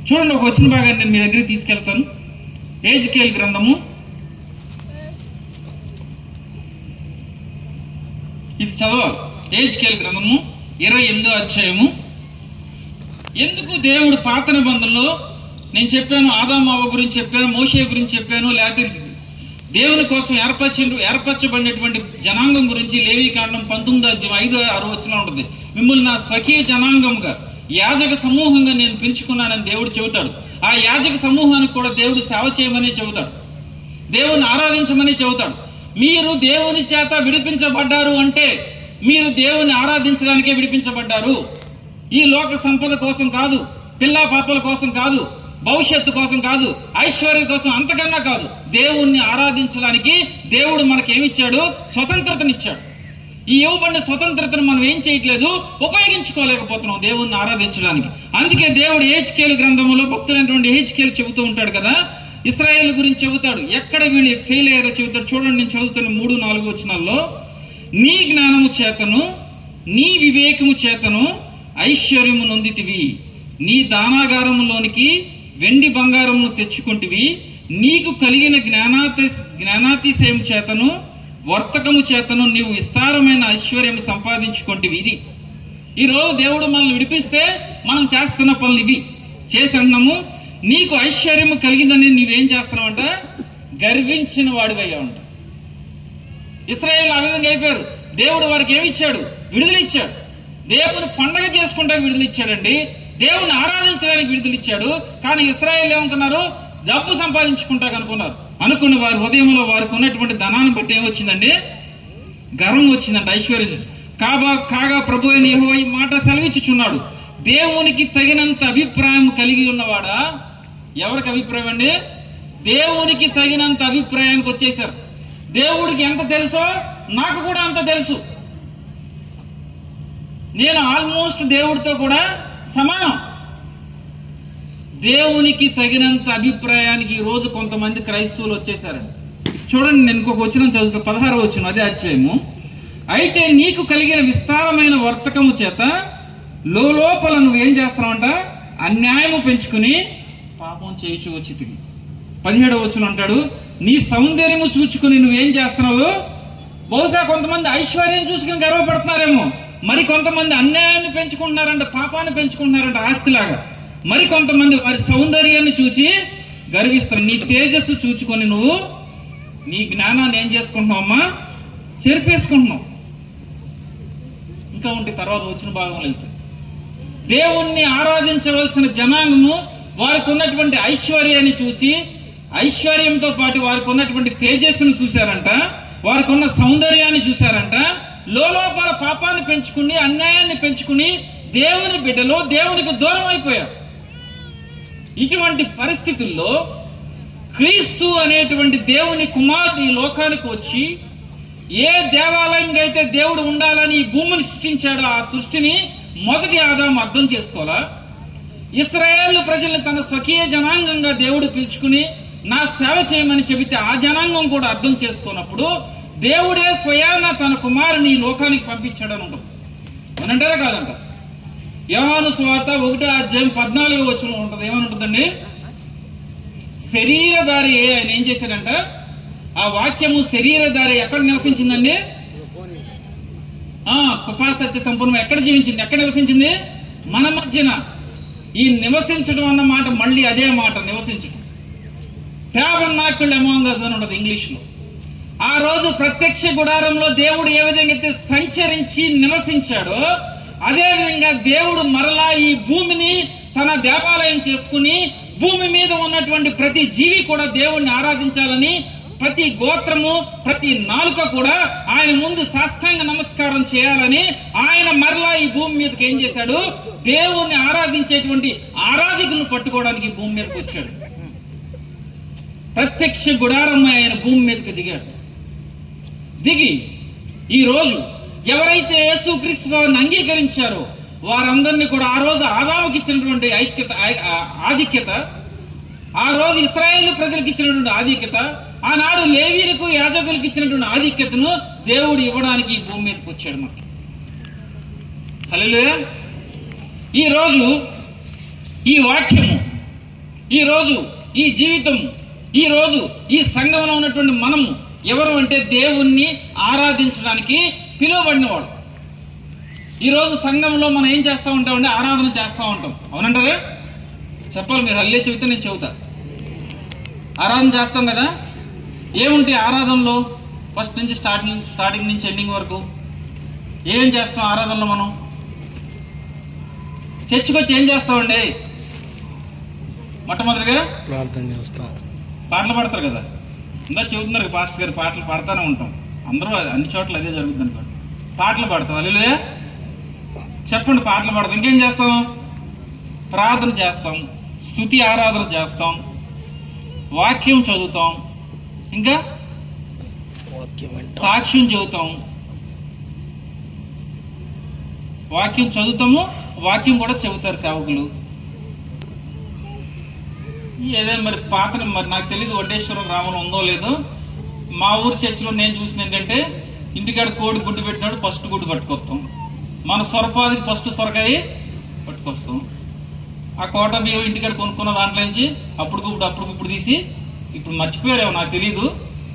చూడండి, ఒక వచ్చిన భాగాన్ని నేను మీ దగ్గరికి తీసుకెళ్తాను. యెహెజ్కేలు గ్రంథము, ఇది చదవాలి. యెహెజ్కేలు గ్రంథము 28వ అధ్యాయము. ఎందుకు దేవుడు పాత నిబంధనలో నేను చెప్పాను, ఆదాము అవ్వ గురించి చెప్పాను, మోషే గురించి చెప్పాను, లేకపోతే దేవుని కోసం ఏర్పరచబడినటువంటి జనాంగం గురించి లేవీకాండం 19వ అధ్యాయం 5-6 వచనం ఉంటుంది. మిమ్మల్ని నా స్వకీయ జనాంగంగా, యాజక సమూహంగా నేను పెంచుకున్నానని దేవుడు చెబుతాడు. ఆ యాజక సమూహానికి కూడా దేవుడు సేవ చేయమని చెబుతాడు, దేవుని ఆరాధించమని చెబుతాడు. మీరు దేవుని చేత విడిపించబడ్డారు అంటే మీరు దేవుని ఆరాధించడానికే విడిపించబడ్డారు. ఈ లోక సంపద కోసం కాదు, పిల్లా పాపల కోసం కాదు, భవిష్యత్తు కోసం కాదు, ఐశ్వర్యం కోసం, అంతకన్నా కాదు. దేవుణ్ణి ఆరాధించడానికి దేవుడు మనకేమిచ్చాడు? స్వతంత్రతనిచ్చాడు. ఈ ఇవ్వబడిన స్వతంత్రతను మనం ఏం చేయట్లేదు, ఉపయోగించుకోలేకపోతున్నాం దేవుణ్ణి ఆరాధించడానికి. అందుకే దేవుడు యెహెజ్కేలు గ్రంథంలో భక్తులైనటువంటి యెహెజ్కేలు చెబుతూ ఉంటాడు కదా, ఇశ్రాయేలు గురించి చెబుతాడు. ఎక్కడ వీళ్ళు ఫెయిల్ అయ్యారో చెబుతాడు. చూడండి, నేను చదువుతున్న 3-4 వచనాల్లో, నీ జ్ఞానము చేతను నీ వివేకము చేతను ఐశ్వర్యము నొందితివి, నీ దానాగారములోనికి వెండి బంగారమును తెచ్చుకుంటివి, నీకు కలిగిన జ్ఞానాతిశయం చేతను వర్తకము చేతను నీవు విస్తారమైన ఐశ్వర్యం సంపాదించుకుంటివి. ఇది ఈరోజు దేవుడు మనల్ని విడిపిస్తే మనం చేస్తున్న పనులు ఇవి. చేసి అంటున్నాము, నీకు ఐశ్వర్యము కలిగిందని నీవేం చేస్తున్నావంట? గర్వించిన వాడివయ్యా ఉంటా. ఇశ్రాయేలు ఆ విధంగా అయిపోయారు. దేవుడు వారికి ఏమి ఇచ్చాడు? విడుదల ఇచ్చాడు. దేవుని పండగ చేసుకుంటానికి విడుదల ఇచ్చాడండి, దేవుని ఆరాధించడానికి విడుదల ఇచ్చాడు. కానీ ఇశ్రాయేలు ఏమనుకున్నారు? డబ్బు సంపాదించుకుంటాక అనుకుని వారి హృదయంలో వారికి ఉన్నటువంటి ధనాన్ని బట్టి ఏమొచ్చిందండి? గర్వం వచ్చిందంట, ఐశ్వర్యం. కాగా ప్రభు అయిన యెహోవా ఈ మాట సెలవిచ్చుచున్నాడు, దేవునికి తగినంత అభిప్రాయం కలిగి ఉన్నవాడా? ఎవరికి అభిప్రాయం అండి? దేవునికి తగినంత అభిప్రాయానికి వచ్చేసారు. దేవుడికి ఎంత తెలుసో నాకు కూడా అంత తెలుసు. నేను ఆల్మోస్ట్ దేవుడితో కూడా సమానం. దేవునికి తగినంత అభిప్రాయానికి ఈ రోజు కొంతమంది క్రైస్తవులు వచ్చేసారండి. చూడండి, నేను ఇంకొక వచనం చదువుతా, 16వ వచనం, అదే అధ్యాయము. అయితే నీకు కలిగిన విస్తారమైన వర్తకము చేత లోపల నువ్వేం చేస్తున్నావంట? అన్యాయము పెంచుకుని పాపం చేయించు వచ్చితివి. 17వ వచనం అంటాడు, నీ సౌందర్యము చూచుకుని నువ్వేం చేస్తున్నావు? బహుశా కొంతమంది ఐశ్వర్యం చూసుకుని గర్వపడుతున్నారేమో, మరి కొంతమంది అన్యాయాన్ని పెంచుకుంటున్నారంట, పాపాన్ని పెంచుకుంటున్నారంట ఆస్తిలాగా. మరి కొంతమంది వారి సౌందర్యాన్ని చూచి గర్విస్తారు. నీ తేజస్సు చూచుకొని నువ్వు నీ జ్ఞానాన్ని ఏం చేసుకుంటున్నావు అమ్మా? చెరిపేసుకుంటున్నావు. ఇంకా ఉంటే తర్వాత వచ్చిన భాగంలో వెళ్తే, దేవుణ్ణి ఆరాధించవలసిన జనాంగము వారికి ఉన్నటువంటి ఐశ్వర్యాన్ని చూసి, ఐశ్వర్యంతో పాటు వారికి ఉన్నటువంటి తేజస్సును చూశారంట, వారికి ఉన్న సౌందర్యాన్ని చూశారంట. లోపల పాపాన్ని పెంచుకుని, అన్యాయాన్ని పెంచుకుని దేవుని బిడ్డలు దేవునికి దూరం అయిపోయారు. ఇటువంటి పరిస్థితుల్లో క్రీస్తు అనేటువంటి దేవుని కుమారుడు ఈ లోకానికి వచ్చి ఏ దేవాలయంగా అయితే దేవుడు ఉండాలని ఈ భూమిని సృష్టించాడో ఆ సృష్టిని మొదటి ఆదాము అర్థం చేసుకోవాలా? ఇశ్రాయేలు ప్రజల్ని తన స్వకీయ జనాంగంగా దేవుడు పిలుచుకుని నా సేవ చేయమని చెబితే ఆ జనాంగం కూడా అర్థం చేసుకున్నప్పుడు దేవుడే స్వయాన తన కుమారుని ఈ లోకానికి పంపించాడని ఉంటుంది. అనంటారా కాదంట? యోహాను సువార్త 1:14 ఉంటుంది. ఏమని ఉంటుందండి? శరీరధారి ఆయన ఏం చేశాడంట? ఆ వాక్యము శరీరధారి ఎక్కడ నివసించిందండి? కృపా సత్య సంపూర్ణం ఎక్కడ జీవించింది? ఎక్కడ నివసించింది? మన మధ్యన. ఈ నివసించడం అన్న మాట మళ్ళీ అదే మాట, నివసించడం. ట్యాబర్నాకిల్ అమాంగ్ us అని ఉంటుంది ఇంగ్లీష్లో. ఆ రోజు ప్రత్యక్ష గుడారంలో దేవుడు ఏ విధంగా అయితే సంచరించి నివసించాడో అదే విధంగా దేవుడు మరలా ఈ భూమిని తన దేవాలయం చేసుకుని భూమి మీద ఉన్నటువంటి ప్రతి జీవి కూడా దేవుణ్ణి ఆరాధించాలని, ప్రతి గోత్రము ప్రతి నాలుక కూడా ఆయన ముందు సాష్టాంగ నమస్కారం చేయాలని ఆయన మరలా ఈ భూమి మీదకి ఏం చేశాడు? దేవుణ్ణి ఆరాధించేటువంటి ఆరాధికులను పట్టుకోవడానికి భూమి మీదకి వచ్చాడు. ప్రత్యక్ష గుడారం ఆయన భూమి మీదకి దిగాడు. దిగి ఈ రోజు ఎవరైతే యేసుక్రీస్తుని అంగీకరించారో వారందరినీ కూడా ఆ రోజు ఆదాముకి ఇచ్చినటువంటి ఆధిక్యత, ఆ రోజు ఇశ్రాయేలు ప్రజలకు ఇచ్చినటువంటి ఆధిక్యత, ఆనాడు లేవీలకు యాజకులకు ఇచ్చినటువంటి ఆధిక్యతను దేవుడు ఇవ్వడానికి ఈ భూమి మీదకి వచ్చాడు మనకి. హల్లెలూయా. ఈ రోజు ఈ వాక్యము, ఈ రోజు ఈ జీవితం, ఈ రోజు ఈ సంఘంలో ఉన్నటువంటి మనము ఎవరు అంటే దేవుణ్ణి ఆరాధించడానికి పిలువబడిన వాళ్ళు. ఈరోజు సంఘంలో మనం ఏం చేస్తూ ఉంటామంటే ఆరాధన చేస్తూ ఉంటాం. అవునంటారా? చెప్పాలి మీరు. హల్లే చెబితే నేను చెబుతా. ఆరాధన చేస్తాం కదా. ఏముంటాయి ఆరాధనలో? ఫస్ట్ నుంచి స్టార్టింగ్ నుంచి ఎండింగ్ వరకు ఏం చేస్తాం ఆరాధనలో? మనం చర్చికి వచ్చి ఏం చేస్తామండి? మొట్టమొదటిగా ప్రార్థన చేస్తాం. పాటలు పాడతారు కదా. ఇందా చెబుతున్నారు పాస్టర్ గారు, పాటలు పాడుతూనే ఉంటాం. అందరూ అన్ని చోట్ల అదే జరుగుతుంది అనుకోండి. పాటలు పాడతాం. హల్లెలూయా. చెప్పండి. పాటలు పాడతాం. ఇంకేం చేస్తాం? ప్రార్థన చేస్తాం, స్తుతి ఆరాధన చేస్తాం, వాక్యం చదువుతాం, ఇంకా సాక్ష్యం చెబుతాం. వాక్యం చదువుతాము, వాక్యం కూడా చెబుతారు సేవకులు. ఏదైనా మరి పాత మరి నాకు తెలియదు వడ్డేశ్వరం గ్రామంలో ఉందో లేదో. మా ఊరు చర్చిలో నేను చూసిన ఏంటంటే ఇంటికాడ కోడి గుడ్డు పెట్టినాడు ఫస్ట్ గుడ్డు పట్టుకొస్తాం. మన సొరపాదికి ఫస్ట్ సొరకాయ పట్టుకొస్తాం. ఆ కోట బియ్యం ఇంటికాడ కొనుక్కున్న దాంట్లో నుంచి అప్పుడు తీసి ఇప్పుడు మర్చిపోయారేమో నాకు తెలీదు.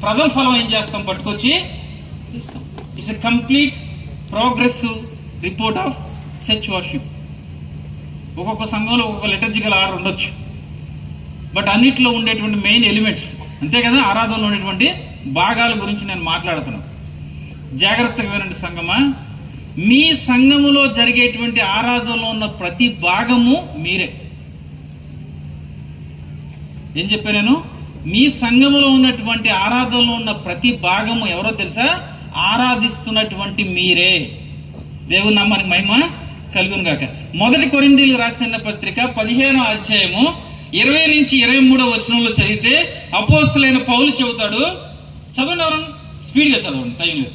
ప్రథమ ఫలం ఏం చేస్తాం? పట్టుకొచ్చి ఇస్తాం. It's a complete progressive report of church worship. ఒక్కొక్క సంఘంలో ఒక్కొక్క లిటర్జికల్ ఆర్డర్ ఉండొచ్చు, బట్ అన్నిట్లో ఉండేటువంటి మెయిన్ ఎలిమెంట్స్ అంతే కదా. ఆరాధనలో ఉండేటువంటి భాగాల గురించి నేను మాట్లాడుతున్నాను. జాగ్రత్తగా వినండి సంఘమా. మీ సంఘములో జరిగేటువంటి ఆరాధనలో ఉన్న ప్రతి భాగము మీరే. ఏం చెప్పా నేను? మీ సంఘములో ఉన్నటువంటి ఆరాధనలో ఉన్న ప్రతి భాగము ఎవరో తెలుసా? ఆరాధిస్తున్నటువంటి మీరే. దేవుని నామానికి మహిమ కలుగును గాక. 1 కొరింథీయులకు రాసిన పత్రిక 15వ అధ్యాయము 20 నుంచి 23వ వచనంలో చదివితే అపోస్తలుడైన పౌలు చెబుతాడు. చదవండి ఎవరన్నా, స్పీడ్గా చదవండి, టైం లేదు.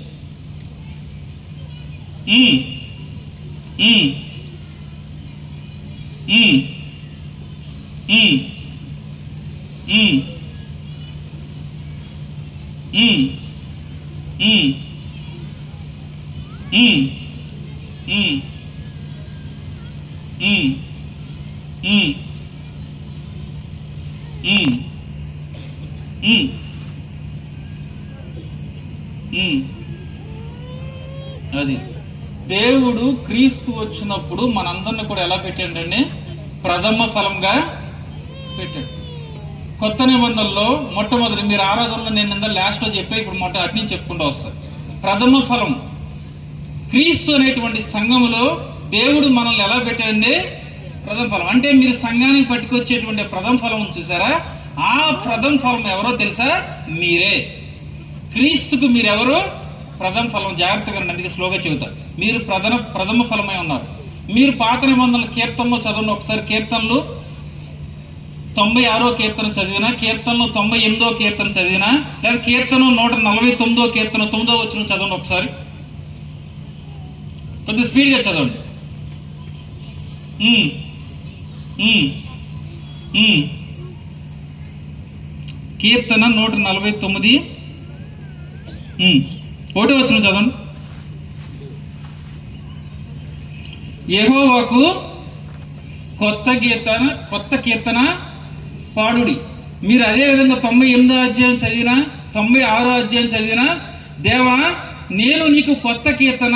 అది దేవుడు క్రీస్తు వచ్చినప్పుడు మనందరిని కూడా ఎలా పెట్టాడండి? ప్రథమ ఫలంగా పెట్టాడు. కొత్త నిబంధనలో మొట్టమొదటి మీరు ఆరాధనలో నేను లాస్ట్ లో చెప్పే ఇప్పుడు అటు నుంచి చెప్పుకుంటూ వస్తాను. ప్రథమ ఫలం క్రీస్తు అనేటువంటి సంఘములో దేవుడు మనల్ని ఎలా పెట్టాడండి? ప్రథమ ఫలం. అంటే మీరు సంఘానికి పట్టుకొచ్చేటువంటి ప్రథమ ఫలం చూసారా? ఆ ప్రథమ ఫలం ఎవరో తెలుసా? మీరే. క్రీస్తుకు మీరెవరు? ప్రథమ ఫలం. జాగ్రత్తగా అందుకే స్లోగా చెబుతారు. మీరు ప్రథమ ఫలమై ఉన్నారు. మీరు పాత నిబంధనల కీర్తనలో చదవండి ఒకసారి. కీర్తనలు 96వ కీర్తన చదివినా, కీర్తనలో 98వ కీర్తన చదివినా, లేదా కీర్తన 149వ కీర్తన 9వ వచనం చదవండి ఒకసారి. కొద్దిగా స్పీడ్గా చదవండి. కీర్తన 149 ఒకటో వచనం చదవండి. యెహోవాకు కొత్త కీర్తన పాడుడి. మీరు అదే విధంగా 98వ అధ్యాయం చదివినా, 96వ అధ్యాయం చదివినా, దేవా నేను నీకు కొత్త కీర్తన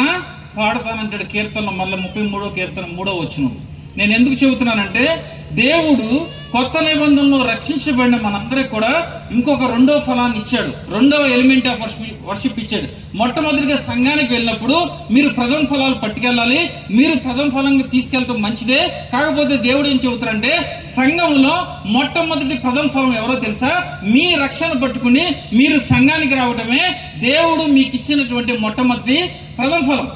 పాడతానంటాడు కీర్తనలో. మళ్ళీ 33వ కీర్తన 3వ వచనం. నేను ఎందుకు చెబుతున్నానంటే, దేవుడు కొత్త నిబంధనలో రక్షించబడిన మనందరికి కూడా ఇంకొక రెండో ఫలాన్ని ఇచ్చాడు, రెండవ ఎలిమెంట్ ఆఫ్ వర్షిప్ ఇచ్చాడు. మొట్టమొదటిగా సంఘానికి వెళ్ళినప్పుడు మీరు ప్రథమ ఫలాలు పట్టుకెళ్ళాలి. మీరు ప్రథమ ఫలంగా తీసుకెళ్ళటం మంచిదే. కాకపోతే దేవుడు ఏం చెబుతారంటే, సంఘంలో మొట్టమొదటి ప్రథమ ఫలం ఎవరో తెలుసా? మీ రక్షణ పట్టుకుని మీరు సంఘానికి రావటమే దేవుడు మీకు ఇచ్చినటువంటి మొట్టమొదటి ప్రథమ ఫలం.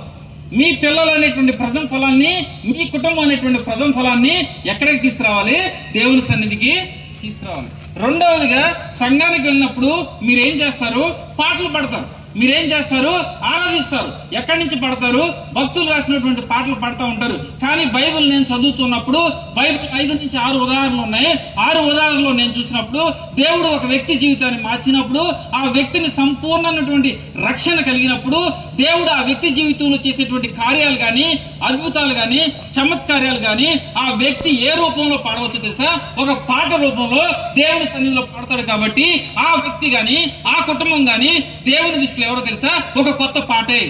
మీ పిల్లలు అనేటువంటి ప్రథమ ఫలాన్ని, మీ కుటుంబం అనేటువంటి ప్రథమ ఫలాన్ని ఎక్కడికి తీసుకురావాలి? దేవుని సన్నిధికి తీసుకురావాలి. రెండవదిగా సంఘానికి వెళ్ళినప్పుడు మీరేం చేస్తారు? పాటలు పాడతారు. మీరేం చేస్తారు? ఆరాధిస్తారు. ఎక్కడి నుంచి పడతారు? భక్తులు రాసినటువంటి పాటలు పాడుతూ ఉంటారు. కానీ బైబిల్ నేను చదువుతున్నప్పుడు బైబిల్ 5 నుంచి 6 ఉదాహరణలు ఉన్నాయి. 6 ఉదాహరణలో నేను చూసినప్పుడు దేవుడు ఒక వ్యక్తి జీవితాన్ని మార్చినప్పుడు, ఆ వ్యక్తిని సంపూర్ణమైనటువంటి రక్షణ కలిగినప్పుడు, దేవుడు ఆ వ్యక్తి జీవితంలో చేసేటువంటి కార్యాలు కానీ, అద్భుతాలు కానీ, చమత్కార్యాలు కానీ ఆ వ్యక్తి ఏ రూపంలో పాడవచ్చు తెలుసా? ఒక పాట రూపంలో దేవుని సన్నిధిలో పాడతాడు. కాబట్టి ఆ వ్యక్తి గాని, ఆ కుటుంబం గాని దేవుని దృష్టిలో ఎవరో తెలుసా? ఒక కొత్త పాటే.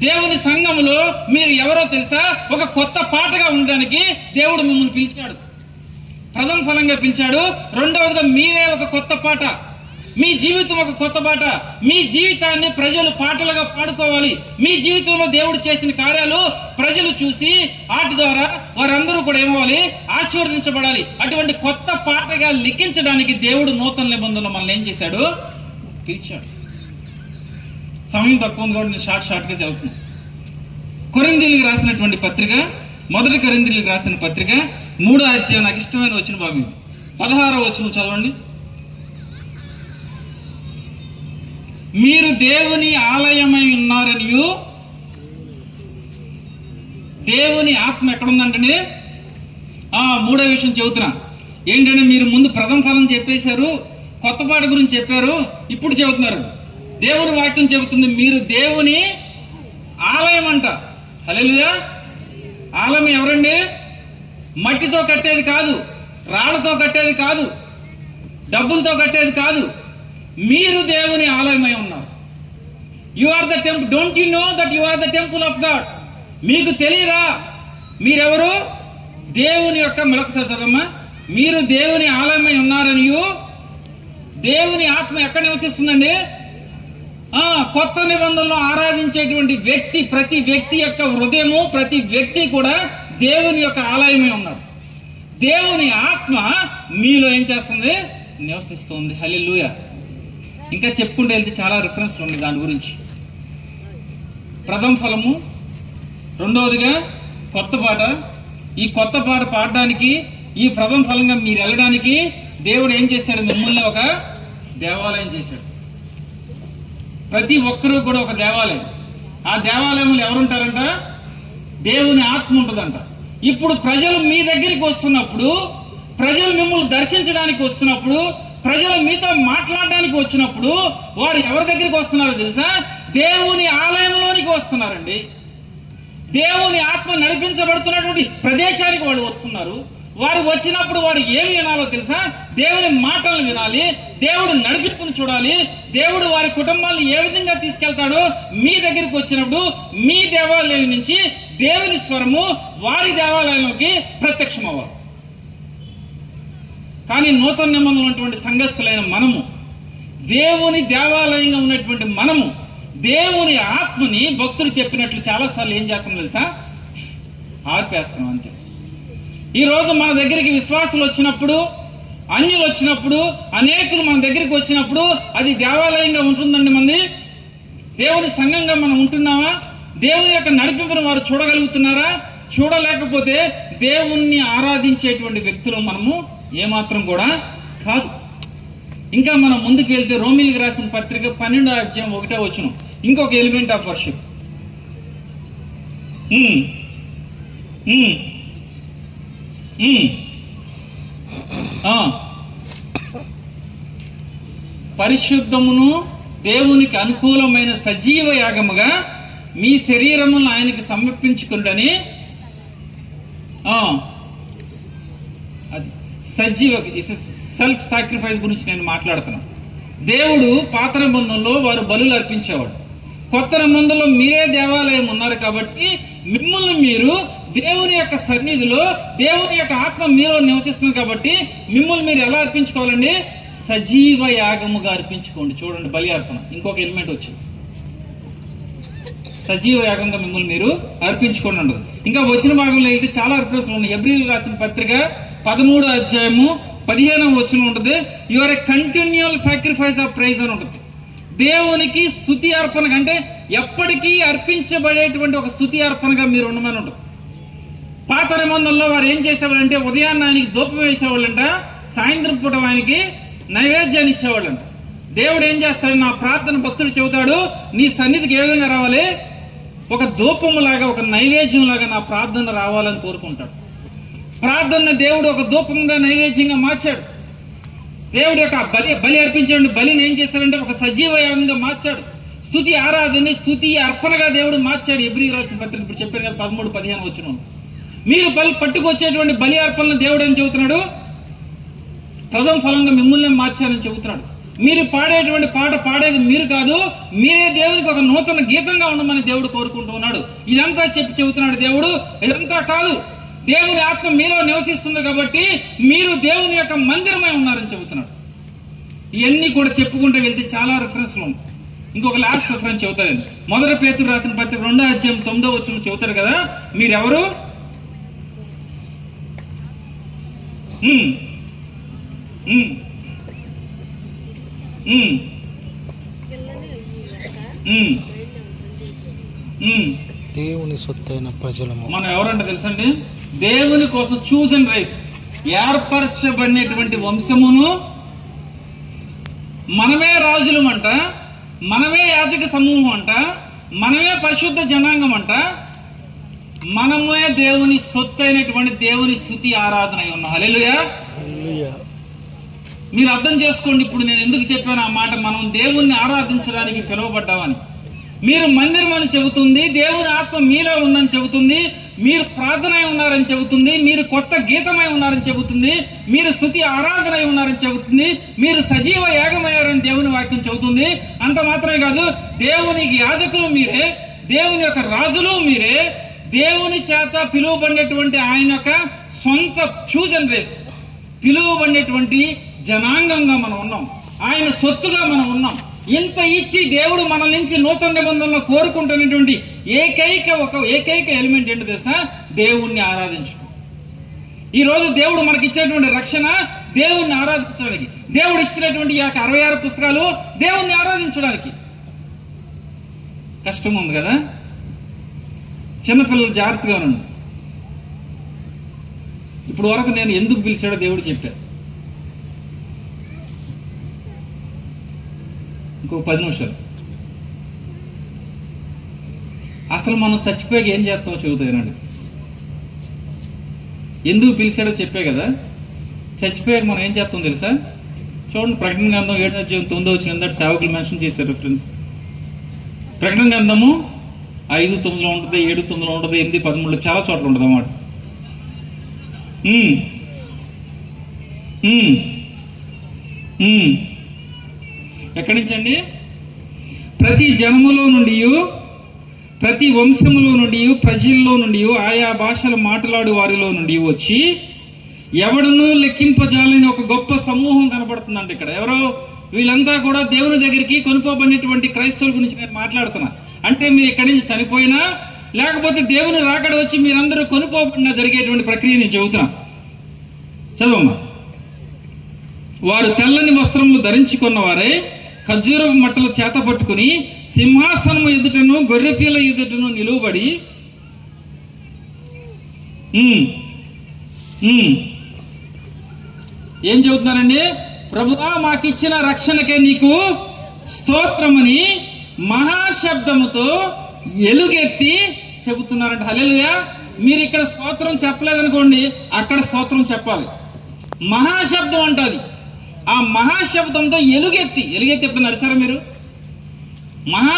దేవుని సంఘంలో మీరు ఎవరో తెలుసా? ఒక కొత్త పాటగా ఉండడానికి దేవుడు మిమ్మల్ని పిలిచాడు, ప్రథమ ఫలంగా పిలిచాడు. రెండవదిగా మీరే ఒక కొత్త పాట. మీ జీవితం ఒక కొత్త పాట. మీ జీవితాన్ని ప్రజలు పాటలుగా పాడుకోవాలి. మీ జీవితంలో దేవుడు చేసిన కార్యాలు ప్రజలు చూసి వాటి ద్వారా వారందరూ కూడా ఏమవ్వాలి? ఆశీర్వదించబడాలి. అటువంటి కొత్త పాటగా లిఖించడానికి దేవుడు నూతన నిబంధనలో మనల్ని ఏం చేశాడు? పిలిచాడు. సమయం తక్కువ ఉంది కాబట్టి నేను షార్ట్గా చదువుతున్నాను. కొరింథీయులకు రాసినటువంటి పత్రిక, మొదటి కొరింథీయులకు రాసిన పత్రిక 3వ అధ్యాయం, నాకు ఇష్టమైన వచ్చిన భాగం 16వ వచనం చదవండి. మీరు దేవుని ఆలయమై ఉన్నారనియు, దేవుని ఆత్మ ఎక్కడుందంటే 3వ విషయం చెబుతున్నా. ఏంటంటే, మీరు ముందు ప్రథమ ఫలం చెప్పేశారు, కొత్త పాట గురించి చెప్పారు, ఇప్పుడు చెబుతున్నారు. దేవుని వాక్యం చెబుతుంది మీరు దేవుని ఆలయం అంట. హల్లెలూయా. ఆలయం ఎవరండి? మట్టితో కట్టేది కాదు, రాళ్లతో కట్టేది కాదు, డబ్బులతో కట్టేది కాదు. మీరు దేవుని ఆలయమై ఉన్నారు. You are the temple. Don't you know that you are the temple of God? మీకు తెలియరా మీరెవరు? దేవుని యొక్క, మరొకసారి చదవమ్మా. మీరు దేవుని ఆలయమై ఉన్నారనియు, దేవుని ఆత్మ ఎక్కడ నివసిస్తుందండి? కొత్త నిబంధనలో ఆరాధించేటువంటి వ్యక్తి, ప్రతి వ్యక్తి యొక్క హృదయము, ప్రతి వ్యక్తి కూడా దేవుని యొక్క ఆలయమై ఉన్నాడు. దేవుని ఆత్మ మీలో ఏం చేస్తుంది? నివసిస్తుంది. హల్లెలూయా. ఇంకా చెప్పుకుంటూ వెళ్తే చాలా రిఫరెన్స్లు ఉన్నాయి దాని గురించి. ప్రథమ ఫలము, రెండవదిగా కొత్త పాట. ఈ కొత్త పాట పాడడానికి, ఈ ప్రథమ ఫలంగా మీరు వెళ్ళడానికి దేవుడు ఏం చేశాడు? మిమ్మల్ని ఒక దేవాలయం చేశాడు. ప్రతి ఒక్కరూ కూడా ఒక దేవాలయం. ఆ దేవాలయంలో ఎవరుంటారంట? దేవుని ఆత్మ ఉంటుందంట. ఇప్పుడు ప్రజలు మీ దగ్గరికి వస్తున్నప్పుడు, ప్రజలు మిమ్మల్ని దర్శించడానికి వస్తున్నప్పుడు, ప్రజలు మీతో మాట్లాడడానికి వచ్చినప్పుడు వారు ఎవరి దగ్గరికి వస్తున్నారో తెలుసా? దేవుని ఆలయంలోనికి వస్తున్నారండి. దేవుని ఆత్మ నడిపించబడుతున్నటువంటి ప్రదేశానికి వాళ్ళు వస్తున్నారు. వారు వచ్చినప్పుడు వారు ఏమి వినాలో తెలుసా? దేవుని మాటలను వినాలి, దేవుడు నడిపింపును చూడాలి, దేవుడు వారి కుటుంబాలను ఏ విధంగా తీసుకెళ్తాడో మీ దగ్గరికి వచ్చినప్పుడు మీ దేవాలయం నుంచి దేవుని స్వరము వారి దేవాలయంలోకి ప్రత్యక్షం అవ్వాలి. కానీ నూతన నిబంధనలో ఉన్నటువంటి సంఘస్థులైన మనము, దేవుని దేవాలయంగా ఉన్నటువంటి మనము, దేవుని ఆత్మని భక్తులు చెప్పినట్లు చాలాసార్లు ఏం చేస్తాం తెలుసా? ఆర్పేస్తాం అంతే. ఈ రోజు మన దగ్గరికి విశ్వాసులు వచ్చినప్పుడు, అన్యులు వచ్చినప్పుడు, అనేకులు మన దగ్గరికి వచ్చినప్పుడు అది దేవాలయంగా ఉంటుందండి. మంది దేవుని సంఘంగా మనం ఉంటున్నామా? దేవుని యొక్క నడిపింపును వారు చూడగలుగుతున్నారా? చూడలేకపోతే దేవుణ్ణి ఆరాధించేటువంటి వ్యక్తులు మనము ఏమాత్రం కూడా కాదు. ఇంకా మనం ముందుకు వెళ్తే రోమిలికి రాసిన పత్రిక 12వ అధ్యాయం 1వ వచనం ఇంకొక ఎలిమెంట్ ఆఫ్ వర్షిప్. పరిశుద్ధమును దేవునికి అనుకూలమైన సజీవ యాగముగా మీ శరీరములను ఆయనకి సమర్పించుకుంటని, అది సజీవ సెల్ఫ్ సాక్రిఫైస్ గురించి నేను మాట్లాడుతున్నాను. దేవుడు పాత నిబంధనలో వారు బలులు అర్పించేవాడు. కొత్త నిబంధనలో మీరే దేవాలయం ఉన్నారు కాబట్టి మిమ్మల్ని మీరు దేవుని యొక్క సన్నిధిలో, దేవుని యొక్క ఆత్మ మీలో నివసిస్తుంది కాబట్టి మిమ్మల్ని మీరు ఎలా అర్పించుకోవాలండి? సజీవ యాగముగా అర్పించుకోండి. చూడండి, బలి అర్పణ ఇంకొక ఎలిమెంట్ వచ్చింది. సజీవ యాగంగా మిమ్మల్ని మీరు అర్పించుకోండి ఉండదు. ఇంకా వచ్చిన భాగంలో వెళ్తే చాలా రిఫరెన్స్లు ఉన్నాయి. హెబ్రీయులకు రాసిన పత్రిక 13వ అధ్యాయము 15వ వచనం ఉంటుంది. You're a continual sacrifice of praise అని ఉంటుంది. దేవునికి స్తుతి అర్పణ అంటే ఎప్పటికీ అర్పించబడేటువంటి ఒక స్తుతి అర్పణగా మీరు ఉండమని ఉంటుంది. పాత నిబంధనలో వారు ఏం చేసేవాళ్ళంటే ఉదయాన్నే ఆయనకి ధూపం వేసేవాళ్ళంట, సాయంత్రం పూట ఆయనకి నైవేద్యాన్ని ఇచ్చేవాళ్ళంట. దేవుడు ఏం చేస్తాడు? నా ప్రార్థన భక్తుడు చెబుతాడు, నీ సన్నిధికి ఏ విధంగా రావాలి? ఒక ధూపములాగా, ఒక నైవేద్యం లాగా నా ప్రార్థన రావాలని కోరుకుంటాడు. ప్రార్థన దేవుడు ఒక ధూపంగా, నైవేద్యంగా మార్చాడు. దేవుడు యొక్క బలి అర్పించాడు. బలిని ఏం చేశాడంటే ఒక సజీవ యాగంగా మార్చాడు. స్తుతి ఆరాధన, స్తుతి అర్పణగా దేవుడు మార్చాడు. హెబ్రీయులకు రాసిన పత్రిక ఇప్పుడు చెప్పారు కదా 13-15 వచనం. మీరు పట్టుకొచ్చేటువంటి బలి అర్పణను దేవుడు ఏం చెబుతున్నాడు? ప్రథమ ఫలంగా మిమ్మల్ని మార్చారని చెబుతున్నాడు. మీరు పాడేటువంటి పాట పాడేది మీరు కాదు, మీరే దేవునికి ఒక నూతన గీతంగా ఉండమని దేవుడు కోరుకుంటూ ఉన్నాడు. ఇదంతా చెబుతున్నాడు దేవుడు. ఇదంతా కాదు, దేవుని ఆత్మ మీలో నివసిస్తుంది కాబట్టి మీరు దేవుని యొక్క మందిరమై ఉన్నారని చెబుతున్నాడు. ఇవన్నీ కూడా చెప్పుకుంటూ వెళ్తే చాలా రిఫరెన్స్లు ఉన్నాయి. ఇంకొక లాస్ట్ రిఫరెన్స్ చెబుతారండి. 1 పేతురు రాసిన పత్రిక 2వ అధ్యాయం 9వ వచనం చెబుతారు కదా, మీరెవరు? దేవుని సొత్తైన ప్రజలము. మనం ఎవరంటే తెలుసండి? దేవుని కోసం చూజన్ రైస్, ఏర్పరచబడినటువంటి వంశమును, మనమే రాజులం అంట, మనమే యాజక సమూహం అంట, మనమే పరిశుద్ధ జనాంగం అంట, మనమే దేవుని సొత్తైనటువంటి దేవుని స్తుతి ఆరాధన అయి ఉన్నాం. హల్లెలూయా. మీరు అర్థం చేసుకోండి ఇప్పుడు నేను ఎందుకు చెప్పాను ఆ మాట. మనం దేవుణ్ణి ఆరాధించడానికి పిలువబడ్డామని. మీరు మందిరం అని చెబుతుంది, దేవుని ఆత్మ మీలో ఉందని చెబుతుంది, మీరు ప్రార్థనై ఉన్నారని చెబుతుంది, మీరు కొత్త గీతమై ఉన్నారని చెబుతుంది, మీరు స్తుతి ఆరాధనై ఉన్నారని చెబుతుంది, మీరు సజీవ యాగమయ్యారని దేవుని వాక్యం చెబుతుంది. అంత మాత్రమే కాదు, దేవునికి యాజకులు మీరే, దేవుని యొక్క రాజులు మీరే, దేవుని చేత పిలువబడినటువంటి ఆయన యొక్క సొంత చూజన్ రేస్, పిలువబడినటువంటి జనాంగంగా మనం ఉన్నాం, ఆయన సొత్తుగా మనం ఉన్నాం. ఇంత ఇచ్చి దేవుడు మన నుంచి నూతన నిబంధనలో కోరుకుంటున్నటువంటి ఏకైక ఎలిమెంట్ ఏంటో తెలుసా? దేవుణ్ణి ఆరాధించడం. ఈ రోజు దేవుడు మనకి ఇచ్చినటువంటి రక్షణ దేవుణ్ణి ఆరాధించడానికి. దేవుడు ఇచ్చినటువంటి 66 పుస్తకాలు దేవుణ్ణి ఆరాధించడానికి. కష్టం ఉంది కదా. చిన్నపిల్లలు జాగ్రత్తగా ఉండండి. ఇప్పుడు వరకు నేను ఎందుకు పిలిచాడో దేవుడు చెప్పారు. ఇంకో 10 నిమిషాలు. అసలు మనం చచ్చిపోయాక ఏం చేస్తామో చెబుతానండి. ఎందుకు పిలిచాడో చెప్పే కదా. చచ్చిపోయాక మనం ఏం చేస్తాం తెలుసా? చూడండి, ప్రకటన గ్రంథం 7వ అధ్యాయం 9వ వచనం ఇందాక సేవకులు మెన్షన్ చేశారు ఫ్రెండ్స్. ప్రకటన గ్రంథము 5:9 ఉంటుంది, 7:9 ఉంటుంది, 8:13 చాలా చోట్ల ఉంటుంది అన్నమాట. ఎక్కడి నుంచి అండి? ప్రతి జనములో నుండి, ప్రతి వంశములో నుండి, ప్రజల్లో నుండి, ఆయా భాషలు మాట్లాడు వారిలో నుండి వచ్చి ఎవడునూ లెక్కింపజాలని ఒక గొప్ప సమూహం కనబడుతుందంట ఇక్కడ. ఎవరో? వీళ్ళంతా కూడా దేవుని దగ్గరికి కొనుక్కోబడినటువంటి క్రైస్తవుల గురించి నేను మాట్లాడుతున్నా. అంటే మీరు ఇక్కడి నుంచి చనిపోయినా, లేకపోతే దేవుని రాకడ వచ్చి మీరందరూ కొనుక్కోబడినా జరిగేటువంటి ప్రక్రియ నేను చెబుతున్నా. చదవమ్మా. వారు తెల్లని వస్త్రములు ధరించుకున్నవారే ఖర్జూరపు మట్టలు చేత పట్టుకుని సింహాసనము ఎదుటను గొర్రెపిల్ల ఎదుటను నిలువబడి ఏం చెబుతున్నారండి? ప్రభువా మాకిచ్చిన రక్షణకే నీకు స్తోత్రమని మహాశబ్దముతో ఎలుగెత్తి చెబుతున్నారంట. హల్లెలూయా. మీరు ఇక్కడ స్తోత్రం చెప్పలేదనుకోండి, అక్కడ స్తోత్రం చెప్పాలి. మహాశబ్దం అంటది. ఆ మహాశబ్దంతో ఎలుగెత్తి ఎప్పుడైనా అరిసారా మీరు? మహా